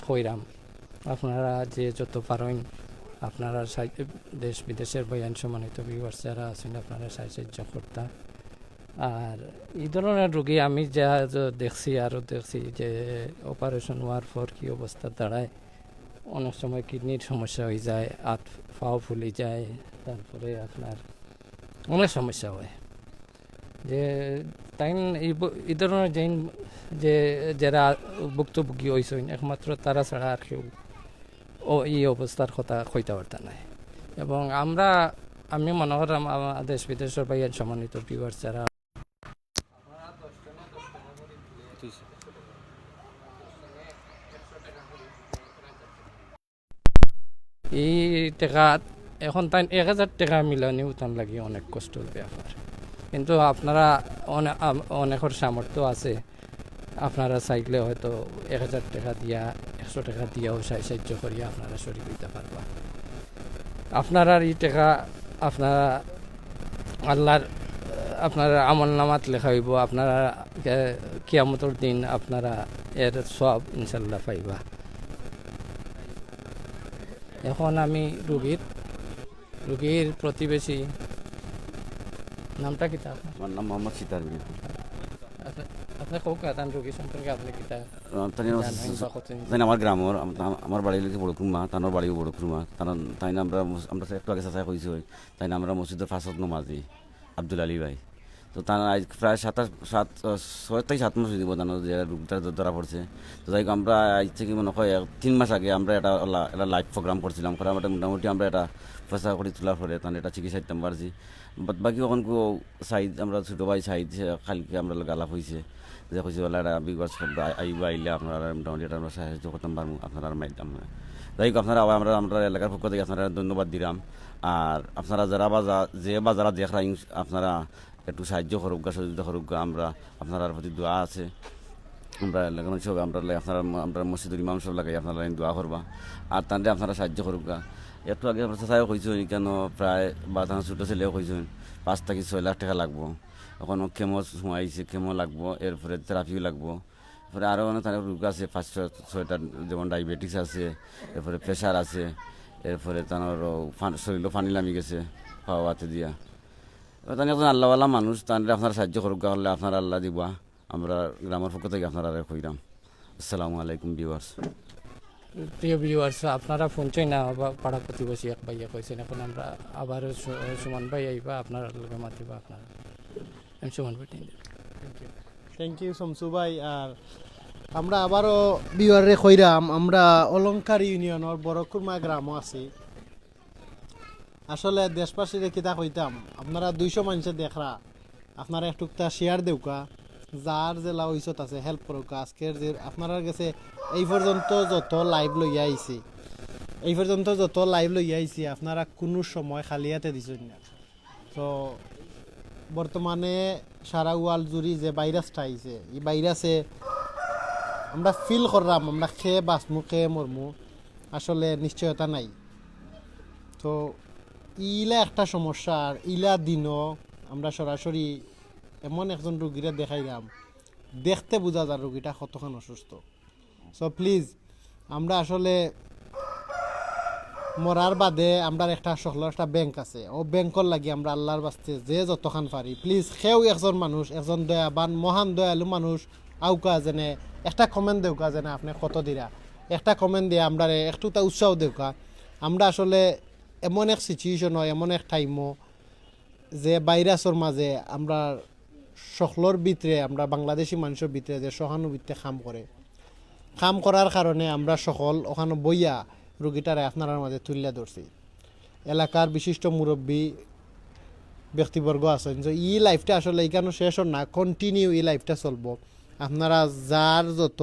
কইরাম আপনারা যে যত পারেন আপনারা দেশ বিদেশের বয়ান সম্মানিত ভিউয়ার্স যারা আছেন আপনারা সাহায্য করতা। আর এই ধরনের রোগী আমি যা দেখছি আরও দেখছি যে অপারেশন হওয়ার পর কী অবস্থা দাঁড়ায়, অনেক সময় কিডনির সমস্যা হয়ে যায়, হাত পাও ফুলে যায়, তারপরে আপনার অনেক সমস্যা হয়। যে তাই এই ধরনের যে যারা ভুক্তভোগী হয়েছেন একমাত্র তারা ছাড়া আর কেউ এই অবস্থার কথা কইতে পারত নাই। এবং আমি মনে করলাম আমার দেশ বিদেশের বাইরের সম্মানিত ভিউয়ার্স যারা এই টাকা এখন তাই 1000 টাকা মিলানিও তান লাগে অনেক কষ্টের ব্যাপার। কিন্তু আপনারা অনেকের সামর্থ্য আছে, আপনারা চাইলে হয়তো 1000 টাকা দিয়া 100 টাকা দিয়াও সাহায্য করিয়া আপনারা শরীর দিতে পারবা। আপনারা এই টাকা আপনারা আল্লাহর আপনারা আমল নামাত লেখা হইব, আপনারা কিয়ামতের দিন আপনারা এর সব ইনশাল্লাহ পাইবা। এখন আমি রুগীর প্রতিবেশী, নামটা কি? আমার নাম মোহাম্মদ সিতার। হোক তান রোগী সম্পর্কে আপনি কিতা জানেন বা কত তাই আমার গ্রামের আমার বাড়ি লিখে বড় খুরমা তানোর বাড়িও বড় খুরমা তাই না আমরা একটু আগে চাচা কইছি তাই না আমরা মসজিদের ফাঁসত নমাজি আব্দুল আলী ভাই তো তার আজ প্রায় 6 থেকে 7 মাস দিব জানো যে রোগটা ধরা পড়ছে তো যাই হোক আমরা আজ থেকে মনে হয় 3 মাস আগে আমরা এটা লাইভ প্রোগ্রাম করছিলাম করা মোটামুটি আমরা এটা পয়সা করে তোলার পরে তাহলে এটা চিকিৎসা দিতাম পারছি বাকি এখন সাইড আমরা ছোটো ভাই সাইড খালকে আমরা গালাপ হয়েছে যে কইছে বলে এটা বিগত আইবা আইলে আপনারা মোটামুটি এটা আমরা সাহায্য করতাম পারবো আপনারা মাধ্যমে যাই হোক আপনারা আমরা এলাকার পক্ষ থেকে আপনারা ধন্যবাদ দিলাম আর আপনারা যারা দেখরা আপনারা একটু সাহায্য করুক সহযোগিতা করুক আমরা আপনার প্রতি দোয়া আছে আমরা এলাকার সব আমরা মসজিদুল ইমাম সব লাগাই আপনারা দোয়া করবা আর তাহলে আপনারা সাহায্য করুক একটু আগে আমরা চাচাইও কইছেন কেন প্রায় বা তার ছোটো ছেলেও কইছেন 5 থেকে 6 লাখ টাকা লাগবো এখন কেমো আইছে কেমো লাগবো এরপরে থেরাপিও লাগবো এরপরে আরও অনেক রোগ আছে 5-6টা যেমন ডায়াবেটিস আছে এরপরে প্রেশার আছে এরপরে তার শরীরও পানি নামি গেছে খাওয়াতে দিয়া তাহলে একজন আল্লাহওয়ালা মানুষ তাহলে আপনারা সাহায্য করুক হলে আপনারা আল্লাহ দিবা আমরা গ্রামের পক্ষ থেকে আপনারা কইরাম আসসালামু আলাইকুম ভিউয়ার্স প্রিয় ভিউয়ার্স আপনারা শুনছেন না বা পাড়া প্রতিবেশী এক ভাইয়া কইছেন এখন আমরা আবার সুমন ভাই আইবা আপনার লগে মাতিবা আপনারা আমি সুমন ভাই থ্যাংক ইউ শমসু ভাই আর আমরা আবারও বিওয়ারে কইরাম আমরা অলংকার ইউনিয়নের বড়কুরমা গ্রামও আছি আসলে দেশবাসীরে কিতা কইতাম আপনারা 200 মানুষে দেখরা আপনারা একটুকটা শেয়ার দেউকা যার জেলা ওইসত আছে হেল্প করুক আজকের যে আপনারা গেছে এই পর্যন্ত যত লাইভ লইয়া আইছি আপনারা কোনো সময় খালিয়াতে দিছেন না তো বর্তমানে সারা ওয়ার্ল্ড জুড়ি যে ভাইরাসটা আইছে এই ভাইরাসে আমরা ফিল করলাম আমরা খেয়ে বাঁচমু খেয়ে মরমু আসলে নিশ্চয়তা নাই তো ইলা একটা সমস্যা আর ইলা দিনও আমরা সরাসরি এমন একজন রোগীরা দেখাইলাম দেখতে বোঝা যায় রোগীটা কতক্ষণ অসুস্থ সো প্লিজ আমরা আসলে মরার বাদে আমরা একটা একটা ব্যাংক আছে ও ব্যাংকর লাগি আমরা আল্লাহর বাস্তে যে যতক্ষণ পারি প্লিজ সেও একজন মানুষ একজন দয়াবান মহান দয়ালু মানুষ আউকা যেনে একটা কমেন্ট দেউকা যেনে আপনি কত দিরা একটা কমেন্ট দিয়ে আমরা একটু তা উৎসাহ দেউকা আমরা আসলে এমন এক সিচুয়েশন হয় এমন এক টাইমও যে ভাইরাসের মাঝে আমরা সকলের ভিতরে আমরা বাংলাদেশি মানুষের ভিতরে যে সহানুভূতিতে কাম করার কারণে আমরা সকল ওখানে বইয়া রোগীটারে আপনার মাঝে তুলিয়া ধরছি এলাকার বিশিষ্ট মুরব্বী ব্যক্তিবর্গ আছেন যে এই লাইফটা আসলে এইখানে শেষ না কন্টিনিউ এই লাইফটা চলবো আপনারা যার যত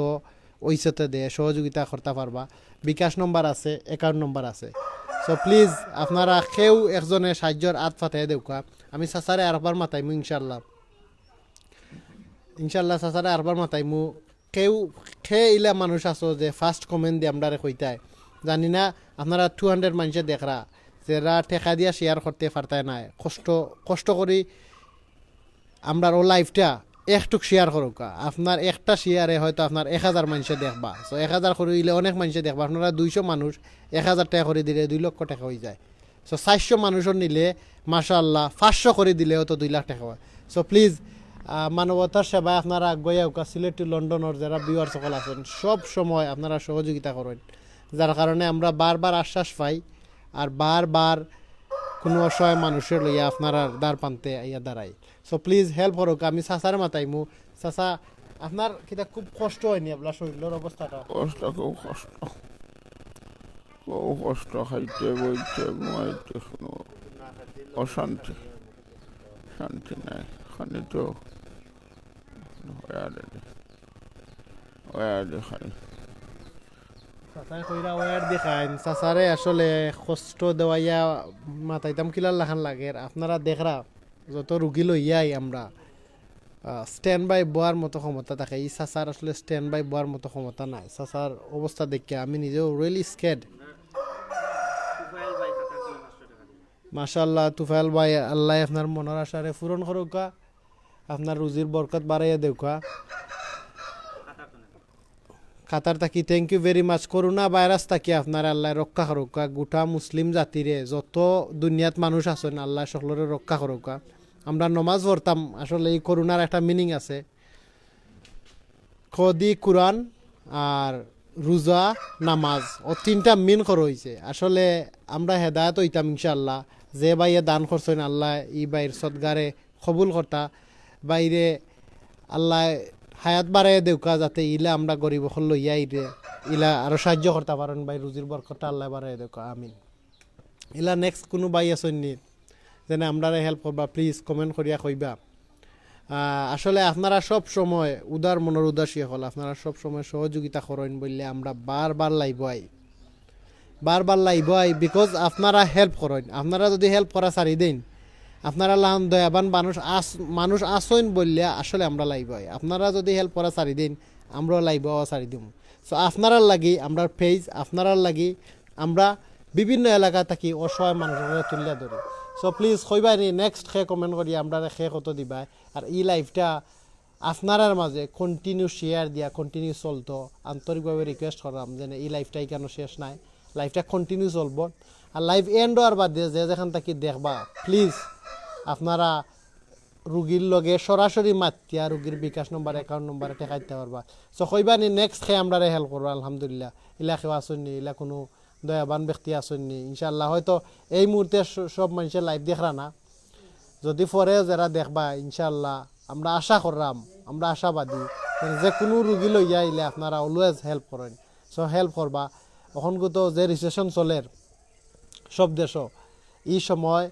ওইসতে দিয়ে সহযোগিতা করতে পারবা বিকাশ নম্বর আছে অ্যাকাউন্ট নম্বর আছে সো প্লিজ আপনারা কেউ একজনের সাহায্যর হাত ফাটাই দেউকা আমি চাচারে আরবার মাতাইমু ইনশাল্লাহ চাচারে আরবার মাতাইমু কেউ ইলা মানুষ আছো যে ফার্স্ট কমেন্ট দিয়ে আমরা কইতায় জানি না আপনারা 200 মানুষে দেখরা যারা টেকা দিয়া শেয়ার করতে পারতায় না কষ্ট করি আমরা ও লাইফটা একটুক শেয়ার করুক আপনার একটা শেয়ারে হয়তো আপনার 1000 মানুষে দেখবা সো 1000 করিলে অনেক মানুষে দেখবা আপনারা 200 মানুষ 1000 টাকা করে দিলে 2 লক্ষ টাকা হয়ে যায় সো 400 মানুষের নিলে মাশাআল্লাহ 500 করে দিলেও তো 2 লাখ টাকা হয় সো প্লিজ মানবতার সেবায় আপনারা আগুয়া উকা সিলেট টু লন্ডনের যারা ভিউয়ার সকল আছেন সব সময় আপনারা সহযোগিতা করেন যার কারণে আমরা বারবার আশ্বাস পাই আর বারবার কোনো অসহায় মানুষের লইয়া আপনারা দ্বার পান্তে ইয়া দাঁড়াই সো প্লিজ হেল্প করুক আমি চাচার মাতাইমু চাচা আপনার কিতা খুব কষ্ট হয়নি আপনার শরীরের অবস্থাটা খুব কষ্ট খাইতে বইতে ঘুমাইতে কোনো শান্তি নাই খানি তো খাই চাচাই কইরা ওয়ার দেখাইন চাচারে আসলে কষ্ট দেওয়াইয়া মাথাইতাম কিলার লাখান লাগে আপনারা দেখরা যত রুগী লইয়াই আমরা স্ট্যান্ড বাই বোয়ার মতো ক্ষমতা থাকে এই চাচার আসলে স্ট্যান্ড বাই বোয়ার মতো ক্ষমতা নাই চাচার অবস্থা দেখে আমি নিজেও রিয়েলি স্কেড মাশাআল্লাহ তুফাইল ভাই আল্লাহ আপনার মনের আশারে পূরণ করুকা আপনার রুজির বরকত বাড়াইয়া দেউকা কাতার থাকি thank you very much corona virus থাকি আপনার আল্লাহ রক্ষা করুকা গোটা মুসলিম জাতিরে যত দুনিয়াত মানুষ আছেন আল্লাহ সকলরে রক্ষা করুকা আমরা নমাজ পড়তাম আসলে এই করোনার একটা মিনিং আছে কদি কোরআন আর রোজা নামাজ ও তিনটা মেন খর হয়েছে আসলে আমরা হেদায়ত হইতাম ইনশাআল্লাহ যে বাইয়ে দান করছেন আল্লাহ ই বাইর সদগারে কবুল করতা বাইরে আল্লাহ হায়াত বাড়াই দেউকা যাতে ইলা আমরা গরিব হল লইয়া ইরে ইলা আরো সাহায্য করতে পারেন ভাই রুজির বরকতটা আল্লাহ বাড়াই দেউকা আমিন ইলা নেক্সট কোনো বাই আছেন নি যেন আমরা হেল্প করবা প্লিজ কমেন্ট করিয়া কইবা আসলে আপনারা সব সময় উদার মনের উদাসী হল আপনারা সব সময় সহযোগিতা করেন বললে আমরা বারবার লাইব আই বিকজ আপনারা হেল্প করেন আপনারা যদি হেল্প করা ছাড়ি দেন আপনারা লান দয়াবান মানুষ আসেন বললে আসলে আমরা লাইব আই আপনারা যদি হেল্প করা ছাড়ি দেন আমরাও লাইব ছাড়ি দিম সো আপনারা লাগি আমরা পেজ আপনারা লাগি আমরা বিভিন্ন এলাকা থাকি অসহায় মানুষের তুলিয়া ধরি সো প্লিজ কইবা নি নেক্সট খে কমেন্ট করি আমরা খে কত দিবা আর এই লাইফটা আপনার মাঝে কন্টিনিউ শেয়ার দিয়া কন্টিনিউ চলতো আন্তরিকভাবে রিকোয়েস্ট করলাম যেন এই লাইফটাই কেন শেষ নাই লাইফটা কন্টিনিউ চলব আর লাইফ এন্ড হওয়ার বাদে যে যেখান থাকি দেখবা প্লিজ আপনারা রুগীর লগে সরাসরি মাতিয়া রুগীর বিকাশ নম্বর অ্যাকাউন্ট নম্বরে টেকাইতে পারবা সো কইবা নি নেক্সট খে আমরা হেল্প করবো আলহামদুলিল্লাহ ইলা কেউ আসেননি ইলা কোনো দয়াবান ব্যক্তি আসেননি ইনশাল্লাহ হয়তো এই মুহূর্তে সব মানুষের লাইফ দেখরা না যদি পরে যারা দেখবা ইনশাল্লাহ আমরা আশা করলাম আমরা আশাবাদী যে কোনো রুগী লইয়া আইলে আপনারা অলওয়েজ হেল্প করেন সো হেল্প করবা এখন তো যে রিসেশন চলের সব দেশ এই সময়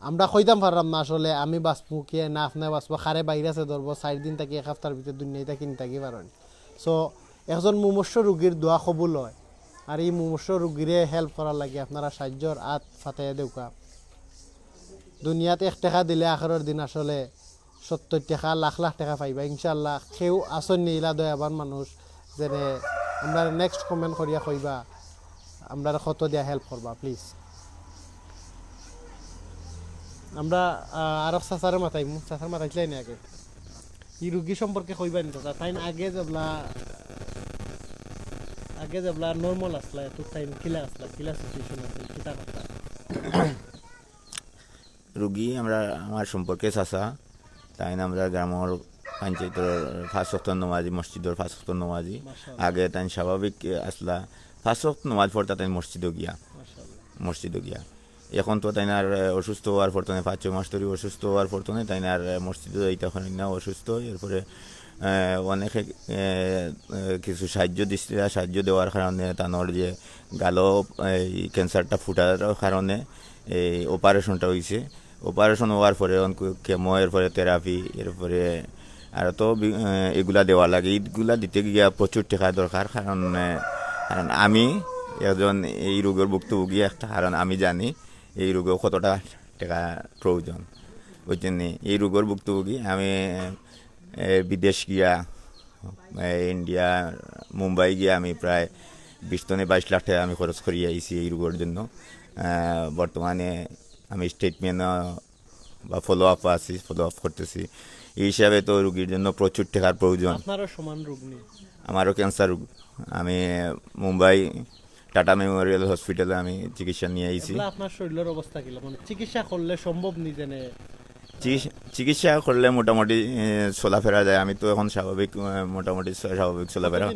আমরা কইতাম পারলাম না আসলে আমি বাঁচবো কে না আপনি বাঁচবো খারে বাইরে আছে ধরবো 4 দিন থাকি 1 সপ্তাহের ভিতরে দুনিয়ায় থাকি থাকি পারেন সো একজন মুমূর্ষ রুগীর দোয়া কবুল হয় আর এই মুমূর্ষ রুগীরে হেল্প করার লাগে আপনারা সাহায্যর হাত ফাটাইয়া দেউকা দুনিয়াতে 1 টাকা দিলে আখেরের দিন আসলে 70 টাকা লাখ লাখ টাকা পাইবা ইনশাআল্লাহ কেউ আসন নিলা দয়াবান মানুষ যেনে আমরা নেক্সট কমেন্ট করিয়া কইবা আমরা কত দিয়া হেল্প করবা প্লিজ আমরা আরো চাচার মাথাইছিলাই না আগে এই রুগী সম্পর্কে কইবা নি চাচা তাই আগে যাবলা নর্মাল আসলা তো টাইম কিলা সিচুয়েশন আছে কিতা কথা রুগী আমার সম্পর্কে চাচা তাই আমরা গ্রামের পঞ্চায়েতের 5 ওয়াক্ত নামাজি মসজিদের 5 ওয়াক্ত নামাজি আগে তাই স্বাভাবিক আসলা 5 ওয়াক্ত নামাজ পড়তা তাই মসজিদে গিয়া এখন তো তাই আর অসুস্থ হওয়ার পরতনে 5-6 মাস ধরে অসুস্থ হওয়ার পরতনে তাই আর মসজিদে যাইতে হয় না অসুস্থ এরপরে অনেকে কিছু সাহায্য দেওয়ার কারণে তানোর যে গালো এই ক্যান্সারটা ফুটার কারণে এই অপারেশনটা হয়েছে অপারেশন হওয়ার পরে কেমো এরপরে থেরাপি এরপরে আর তো এগুলা দেওয়া লাগে এইগুলা দিতে গিয়া প্রচুর টাকা দরকার কারণ আমি একজন এই রোগের ভুক্তভোগী একটা কারণ আমি জানি এই রোগে কতটা টাকা প্রয়োজন ওই জন্যে এই রোগের ভুক্তভোগী আমি বিদেশ গিয়া ইন্ডিয়া মুম্বাই গিয়া আমি প্রায় 20-22 লাখ টাকা আমি খরচ করি আইছি এই রোগের জন্য বর্তমানে আমি স্টেটমেন্ট বা ফলো আপ করতেছি এই হিসাবে তো রোগীর জন্য প্রচুর টাকার প্রয়োজন আপনারও সমান রোগ নেই আমারও ক্যান্সার রোগ আমি মুম্বাই টাটা মেমোরিয়াল হসপিটালে আমি চিকিৎসা নিয়ে আইছি আপনার শরীরের অবস্থা কি মানে চিকিৎসা করলে সম্ভব নি জেনে চিকিৎসা করলে মোটামুটি চলাফেরা যায় আমি তো এখন মোটামুটি স্বাভাবিক চলাফেরা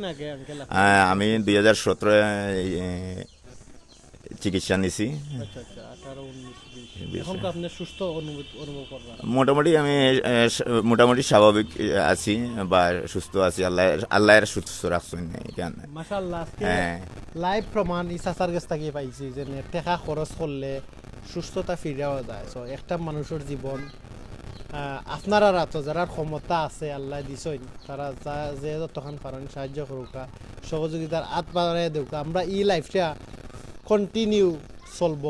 আমি 2017 চিকিৎসা নিছি মোটামুটি স্বাভাবিক আছি বা সুস্থ আছি আল্লাহ সুস্থ রাখছেন মাশাআল্লাহ লাইভ প্রমাণ ইসাসার কাছ থেকে পাইছি যে টাকা খরচ করলে সুস্থতা ফিরাও যায় সো একটা মানুষের জীবন আপনারা তো যারা ক্ষমতা আছে আল্লাহ দিছেন তারা যে যতক্ষণ পারেন সাহায্য করুকা সহযোগিতার হাত বাড়াই দেউকা আমরা এই লাইফটা কন্টিনিউ চলব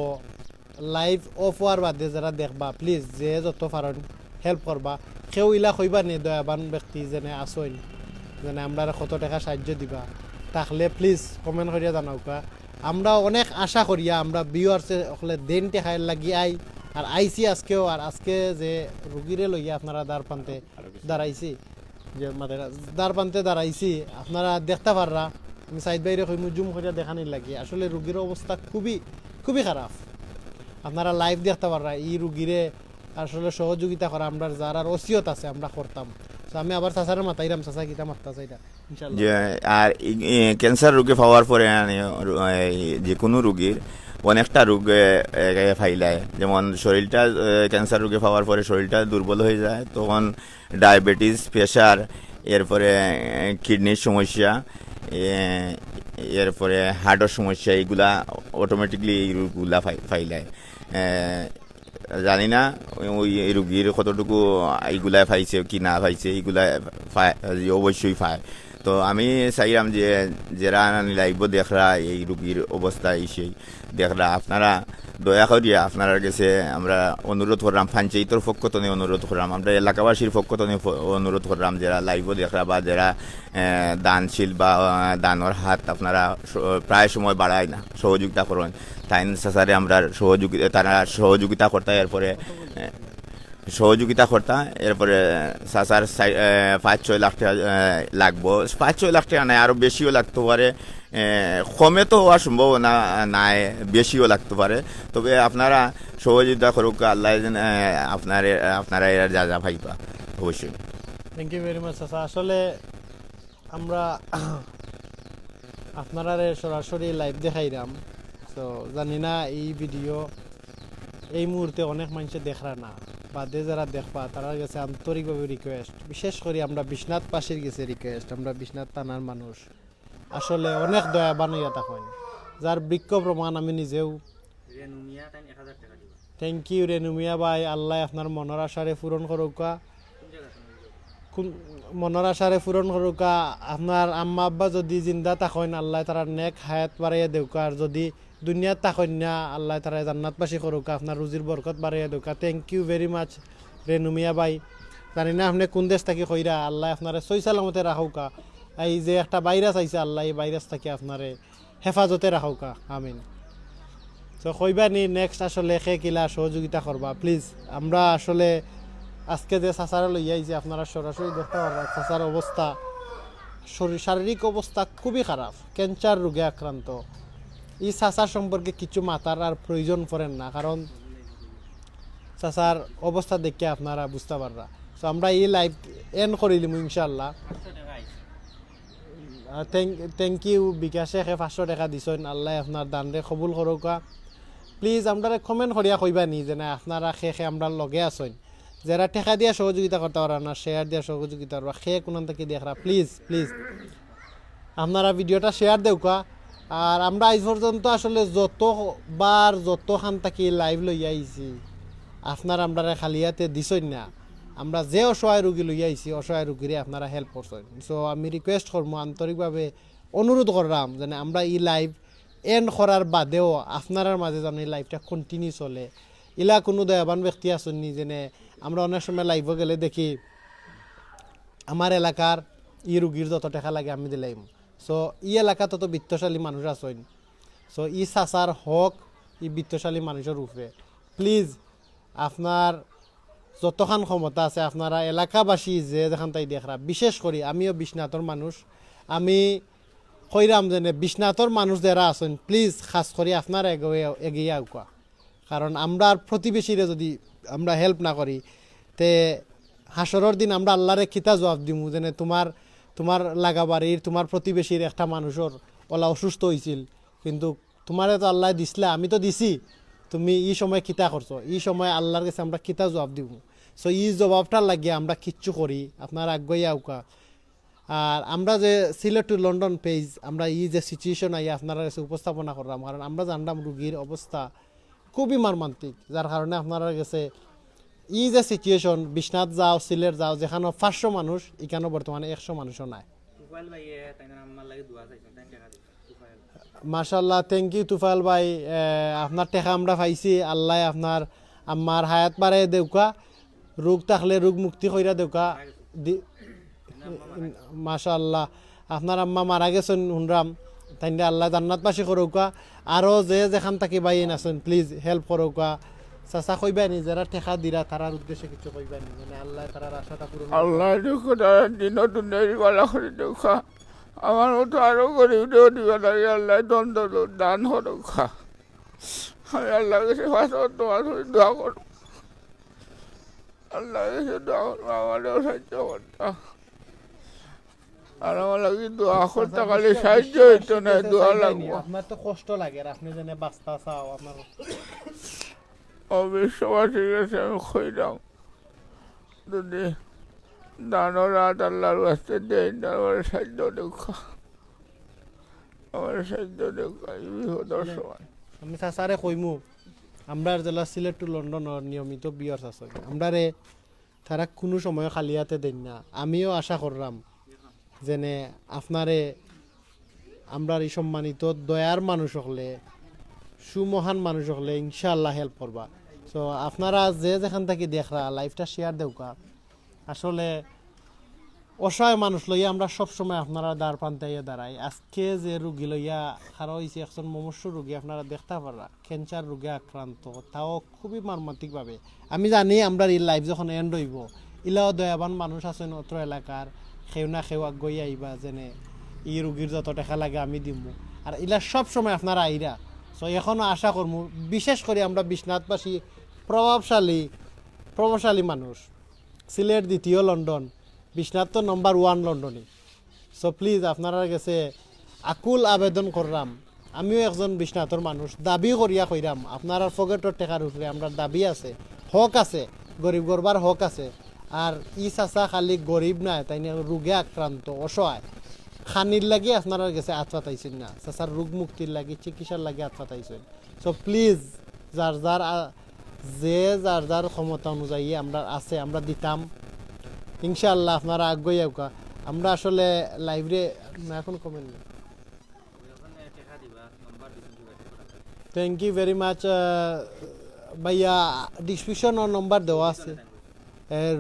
লাইভ অফ হওয়ার বাদে যারা দেখবা প্লিজ যে যত পারেন হেল্প করবা কেউ ইলা কইবা নি দয়াবান ব্যক্তি যেনে আসইন যেনে আমরা কত টাকা সাহায্য দিবা তাহলে প্লিজ কমেন্ট করিয়া জানাওকা আমরা অনেক আশা করিয়া আমরা ভিউয়ার্সে হলে দেন টেকাই লাগি আর আইসি আজকেও আর আজকে যে রুগীরে লইয়া আপনারা দাঁড়াইছি যে দ্বার প্রান্তে দাঁড়াইছি আপনারা দেখতে পাররা আমি সাইড বাইরে কইমু জুম করিয়া দেখানি লাগে আসলে রুগীর অবস্থা খুবই খুবই খারাপ আপনারা লাইভ দেখতে পাররা এই রুগীরে আসলে সহযোগিতা করা আমরা যারা ওসিয়ত আছে আমরা করতাম তো আমি আবার চাচারে মাতাইরাম, চাচা কিতা মারতা চাইটা ইনশাআল্লাহ। যে আর ক্যান্সার রোগে পাওয়ার পরে যে কোনো রোগীর অনেকটা রোগ ফাইলায়, যেমন শরীরটা ক্যান্সার রোগে পাওয়ার পরে শরীরটা দুর্বল হয়ে যায়, তখন ডায়াবেটিস, প্রেশার, এরপরে কিডনির সমস্যা, এরপরে হার্টের সমস্যা, এইগুলা অটোমেটিকলি এই রোগগুলা ফাইলায়। জানি না ওই রুগীর কতটুকু এইগুলা পাইছে কি না পাইছে, এইগুলা অবশ্যই পায়। তো আমি চাইলাম যে যারা লাইভ দেখরা এই রুগীর অবস্থা সেই দেখরা, আপনারা দয়া করিয়া আপনার কাছে আমরা অনুরোধ করলাম, পঞ্চায়েতের পক্ষ থেকে অনুরোধ করলাম, আমরা এলাকাবাসীর পক্ষ থেকে অনুরোধ করলাম, যারা লাইভ দেখরা বা যারা দানশীল বা দানের হাত আপনারা প্রায় সময় বাড়ায় না, সহযোগিতা করেন, তাই সাসারে আমরা তারা সহযোগিতা করতে, এরপরে সহযোগিতা করতা, এরপরে চাচার 5-6 লাখ টাকা লাগবো। 5-6 লাখ টাকা নাই, আরও বেশিও লাগতে পারে, কমে তো হওয়ার সম্ভাবনা নাই, বেশিও লাগতে পারে। তবে আপনারা সহযোগিতা করুক, আল্লাহ আপনারা এরা যা যা ভাইবা অবশ্যই। থ্যাংক ইউ ভেরি মাচ চাচা। আসলে আমরা আপনারা সরাসরি লাইভ দেখাইলাম, তো জানি না এই ভিডিও এই মুহূর্তে অনেক মানুষে দেখরা না, বাদে যারা দেখবা তারা গেছে আন্তরিকভাবে রিকোয়েস্ট, বিশেষ করে আমরা বিশ্বনাথ পাশের গেছে রিকোয়েস্ট, আমরা বিশ্বনাথ থানার মানুষ আসলে অনেক দয়াবান হইয়া থাকেন, যার বৃক্ষ প্রমাণ আমি নিজেও। থ্যাংক ইউ রেনুমিয়া ভাই, আল্লাহ আপনার মনের আশারে পূরণ করুকা, মনের আশারে পূরণ করুকা। আপনার আম্মা আব্বা যদি জিন্দা থাকেন, আল্লাহ তারা নেক হায়াত বাড়াইয়া দেউকা, আর যদি দুনিয়াত থাকেন না, আল্লাহ তারা জান্নাতবাসী করুকা, আপনার রুজির বরকত বাড়াইয়া দেউকা। Thank you very much Renumiya ভাই। জানি না আপনি কোন দেশ থাকি কইরা, আল্লাহ আপনারা সই সালামতে রাখুকা। এই যে একটা ভাইরাস আইছে, আল্লাহ এই ভাইরাস থাকি আপনারে হেফাজতে রাখুকা, আমিন। তো কইবা নি নেক্সট আসলে খে কিলা সহযোগিতা করবা প্লিজ। আমরা আসলে আজকে যে চাচারা লইয়া আইছে, আপনারা সরাসরি দেখতে পারবা চাচার অবস্থা, শারীরিক অবস্থা খুবই খারাপ, ক্যান্সার রোগে আক্রান্ত। এই চাচার সম্পর্কে কিছু মাতার আর প্রয়োজন পড়েন না, কারণ চাচার অবস্থা দেখে আপনারা বুঝতে পাররা। তো আমরা এই লাইভ এন্ড করিলিম ইনশাল্লাহ। থ্যাংক ইউ বিকাশে 500 টাকা দিছেন, আল্লাহ আপনার দানরে কবুল করুকা। প্লিজ আমরা কমেন্ট করিয়া কইবা নি যে না আপনারা খে আমরা লগে আসেন, যারা টেকা দিয়া সহযোগিতা করতে পারা না, শেয়ার দিয়া সহযোগিতা করবা, খে কোন থেকে দেখরা প্লিজ প্লিজ আপনারা ভিডিওটা শেয়ার দেউকা। আর আমরা আজ পর্যন্ত আসলে যতবার যতখান থাকি লাইভ লইয়া আইছি, আপনারা আমরা খালিয়াতে দিছেন না, আমরা যে অসহায় রোগী লইয়া আইছি অসহায় রোগীরে আপনারা হেল্প করছেন। সো আমি রিকোয়েস্ট করবো, আন্তরিকভাবে অনুরোধ করলাম যেন আমরা এই লাইভ এন্ড করার বাদেও আপনার মাঝে যেন এই লাইভটা কন্টিনিউ চলে। ইলা কোনো দয়াবান ব্যক্তি আসেননি, যেনে আমরা অনেক সময় লাইভে গেলে দেখি আমার এলাকার ই রুগীর যত টাকা লাগে আমি দিলাম। সো ই এলাকা তত বিত্তশালী মানুষ আছেন, সো ই চাচার হক ই বিত্তশালী মানুষের উপরে। প্লিজ আপনার যতখান ক্ষমতা আছে আপনারা এলাকাবাসী যে যেখান তাই দেখরা, বিশেষ করে আমিও বিশ্বনাথর মানুষ, আমি কইরাম যেনে বিশ্বনাথর মানুষ যারা আছেন প্লিজ খাস করে আপনারা এগিয়ে আউকা। কারণ আমরা প্রতিবেশীরে যদি আমরা হেল্প না করি, তে হাসরের দিন আমরা আল্লাহরে খিতা জবাব দিমু যেনে তোমার লাগাবাড়ির তোমার প্রতিবেশীর একটা মানুষের ওলা অসুস্থ হয়েছিল, কিন্তু তোমারে তো আল্লাহ দিছিলা, আমি তো দিছি, তুমি এই সময় কিতা করছো, এই সময় আল্লাহর কাছে আমরা কিতা জবাব দিব। সো এই জবাবটা লাগিয়ে আমরা কিচ্ছু করি, আপনারা আগুয়ে আউকা। আর আমরা যে সিলেট টু লন্ডন পেজ, আমরা এই যে সিচুয়েশন আই আপনারা কাছে উপস্থাপনা করলাম, কারণ আমরা জানলাম রুগীর অবস্থা খুবই মর্মান্তিক, যার কারণে আপনারা কাছে এই যে সিচুয়েশন, বিশ্বনাথ যাও সিলেট যাও, যেখানে 500 মানুষ, এখানে বর্তমানে 100 মানুষও নাই। মাশাল্লাহ, থ্যাংক ইউ তুফাইল ভাই, আপনার টেকা আমরা পাইছি, আল্লাহ আপনার আমার হায়াত বাড়াই দেউকা, রোগ থাকলে রোগ মুক্তি কইরা দেউকা। মাশাল্লাহ, আপনার আম্মা মারা গেছেন শুনরাম, তাই আল্লাহ জান্নাতবাসী করুকা। আরও যে যেখান থাকি বাইন আছেন প্লিজ হেল্প করুকা। চাচা কইবা নি যারা টেকা দিরা তারার উদ্দেশ্যে কিছু কইবা নি, মানে আল্লাহ তারার আশাটা পূরণ। আল্লাহ দেখো তারা দিন দুনিয়ার গলা করে দেখা, আমার মতো আরো গরিব দেও দিবা লাগে, আল্লাহ দ্বন্দ্ব দান হরক্ষা। আমি আল্লাহ কাছে তোমার দোয়া করো। আল্লাহ কাছে দোয়া করবো আমাদেরও সাহায্য করতাম। আর আমার লাগে দোয়া করতে খালি সাহায্য হইতো না, দোয়া লাগবো। আপনার তো কষ্ট লাগে আর আপনি জানে বাস্তা চাও আপনার অবিশ্ববাসীর কাছে আমি কইলাম যদি দানো রাত আল্লাহর কাছে দেন আমার সাহায্য দেখা, আমার সাহায্য দেখা এই বিপদের সময়। আমি চাচারে কইমু আমরা জেলা সিলেট টু লন্ডনের নিয়মিত বিয়ার আছে আমরা রে তারা কোনো সময় খালি হাতে দেন না। আমিও আশা করলাম যেনে আপনারে আমরা এই সম্মানিত দয়ার মানুষ হলে সুমহান মানুষ হলে ইনশাআল্লাহ হেল্প করবা। সো আপনারা যে যেখান থেকে দেখরা লাইফটা শেয়ার দেউকা। আসলে অসহায় মানুষ লইয়া আমরা সবসময় আপনারা দ্বার প্রান্তে দাঁড়াই। আজকে যে রুগী লইয়া খারাপ হয়েছে একজন মমস্য রুগী আপনারা দেখতে পারা ক্যান্সার রোগে আক্রান্ত, তাও খুবই মর্মান্তিকভাবে। আমি জানি আমরা এই লাইফ যখন এন্ড হইব ইলাও দয়াবান মানুষ আছেন অত্র এলাকার, সেও না সেও আগুই আইবা যেনে এই রুগীর যত টাকা লাগে আমি দিব। আর ইলা সব সময় আপনারা আইরা। সো এখনও আশা করবো বিশেষ করে আমরা বিশ্বনাথবাসী প্রভাবশালী মানুষ, সিলেট দ্বিতীয় লন্ডন, বিশ্বনাথ তো নম্বর 1 লন্ডনে। সো প্লিজ আপনারা গেছে আকুল আবেদন করলাম, আমিও একজন বিশ্বনাথর মানুষ, দাবি করিয়া কইরাম আপনার পকেটর টেকার উপরে আমরা দাবি আছে, হক আছে, গরিব গরবার হক আছে। আর ই চাচা খালি গরিব নাই, তাই না রোগে আক্রান্ত অসহায়, খানির লাগি আপনারা গেছে হাত পাতাইছেন না, চাচার রোগ মুক্তির লাগি চিকিৎসার লাগি হাত পাতাইছেন। সো প্লিজ যার যার ক্ষমতা অনুযায়ী আমরা আছে আমরা দিতাম ইনশাআল্লাহ। আপনারা আগুয়া আমরা আসলে লাইভে এখন কমেন্ট নেই। থ্যাংক ইউ ভেরি মাচ ভাইয়া। ডিসক্রিপশন নম্বর দেওয়া আছে,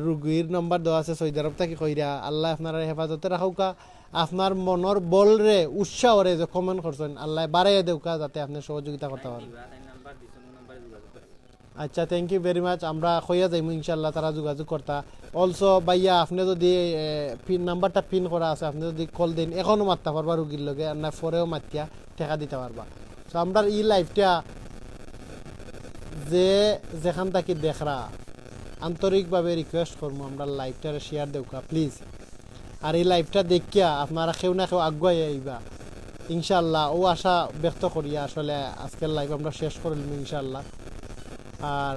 রুগীর নম্বর দেওয়া আছে সৌদি আরব থেকে কইরা। আল্লাহ আপনারা হেফাজতে রাখুকা, আপনার মনের বলরে উৎসাহরে যে কমেন্ট করছেন আল্লাহ বাড়াইয়া দেউকা যাতে আপনি সহযোগিতা করতে পারেন। আচ্ছা থ্যাংক ইউ ভেরি মাচ। আমরা কইয়া যাইম ইনশাল্লাহ তারা যোগাযোগ করতা। অলসো ভাইয়া আপনি যদি পিন নাম্বারটা পিন করা আছে, আপনি যদি কল দেন এখনও মারতে পারবা রুগীর লগে, আর না পরেও মাতিয়া টাকা দিতে পারবা। তো আমরা এই লাইফটা যে যেখান থেকে দেখরা আন্তরিকভাবে রিকোয়েস্ট করবো আমরা লাইভটারে শেয়ার দেউকা প্লিজ। আর এই লাইভটা দেখিয়া আপনারা কেউ না কেউ আগুয়াই আইবা ইনশাল্লাহ। ও আশা ব্যক্ত করিয়া আসলে আজকের লাইভ আমরা শেষ করলাম ইনশাল্লাহ। আর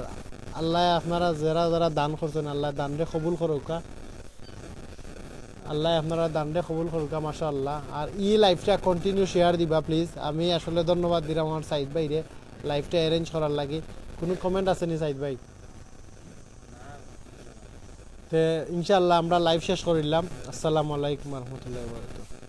আল্লাহ আপনারা যারা দান করছেন আল্লাহ দানরে কবুল করুকা, আল্লাহ আপনারা দানরে কবুল করুকা মাশাআল্লাহ। আর এই লাইভটা কন্টিনিউ শেয়ার দিবা প্লিজ। আমি আসলে ধন্যবাদ দিলাম আমার সাইদ ভাইরে লাইভটা অ্যারেঞ্জ করার লাগে। কোনো কমেন্ট আছে নি সাইদ ভাই? ইনশাআল্লাহ আমরা লাইভ শেষ করিলাম। আসসালামু আলাইকুম ওয়া রাহমাতুল্লাহি ওয়া বারাকাতুহু।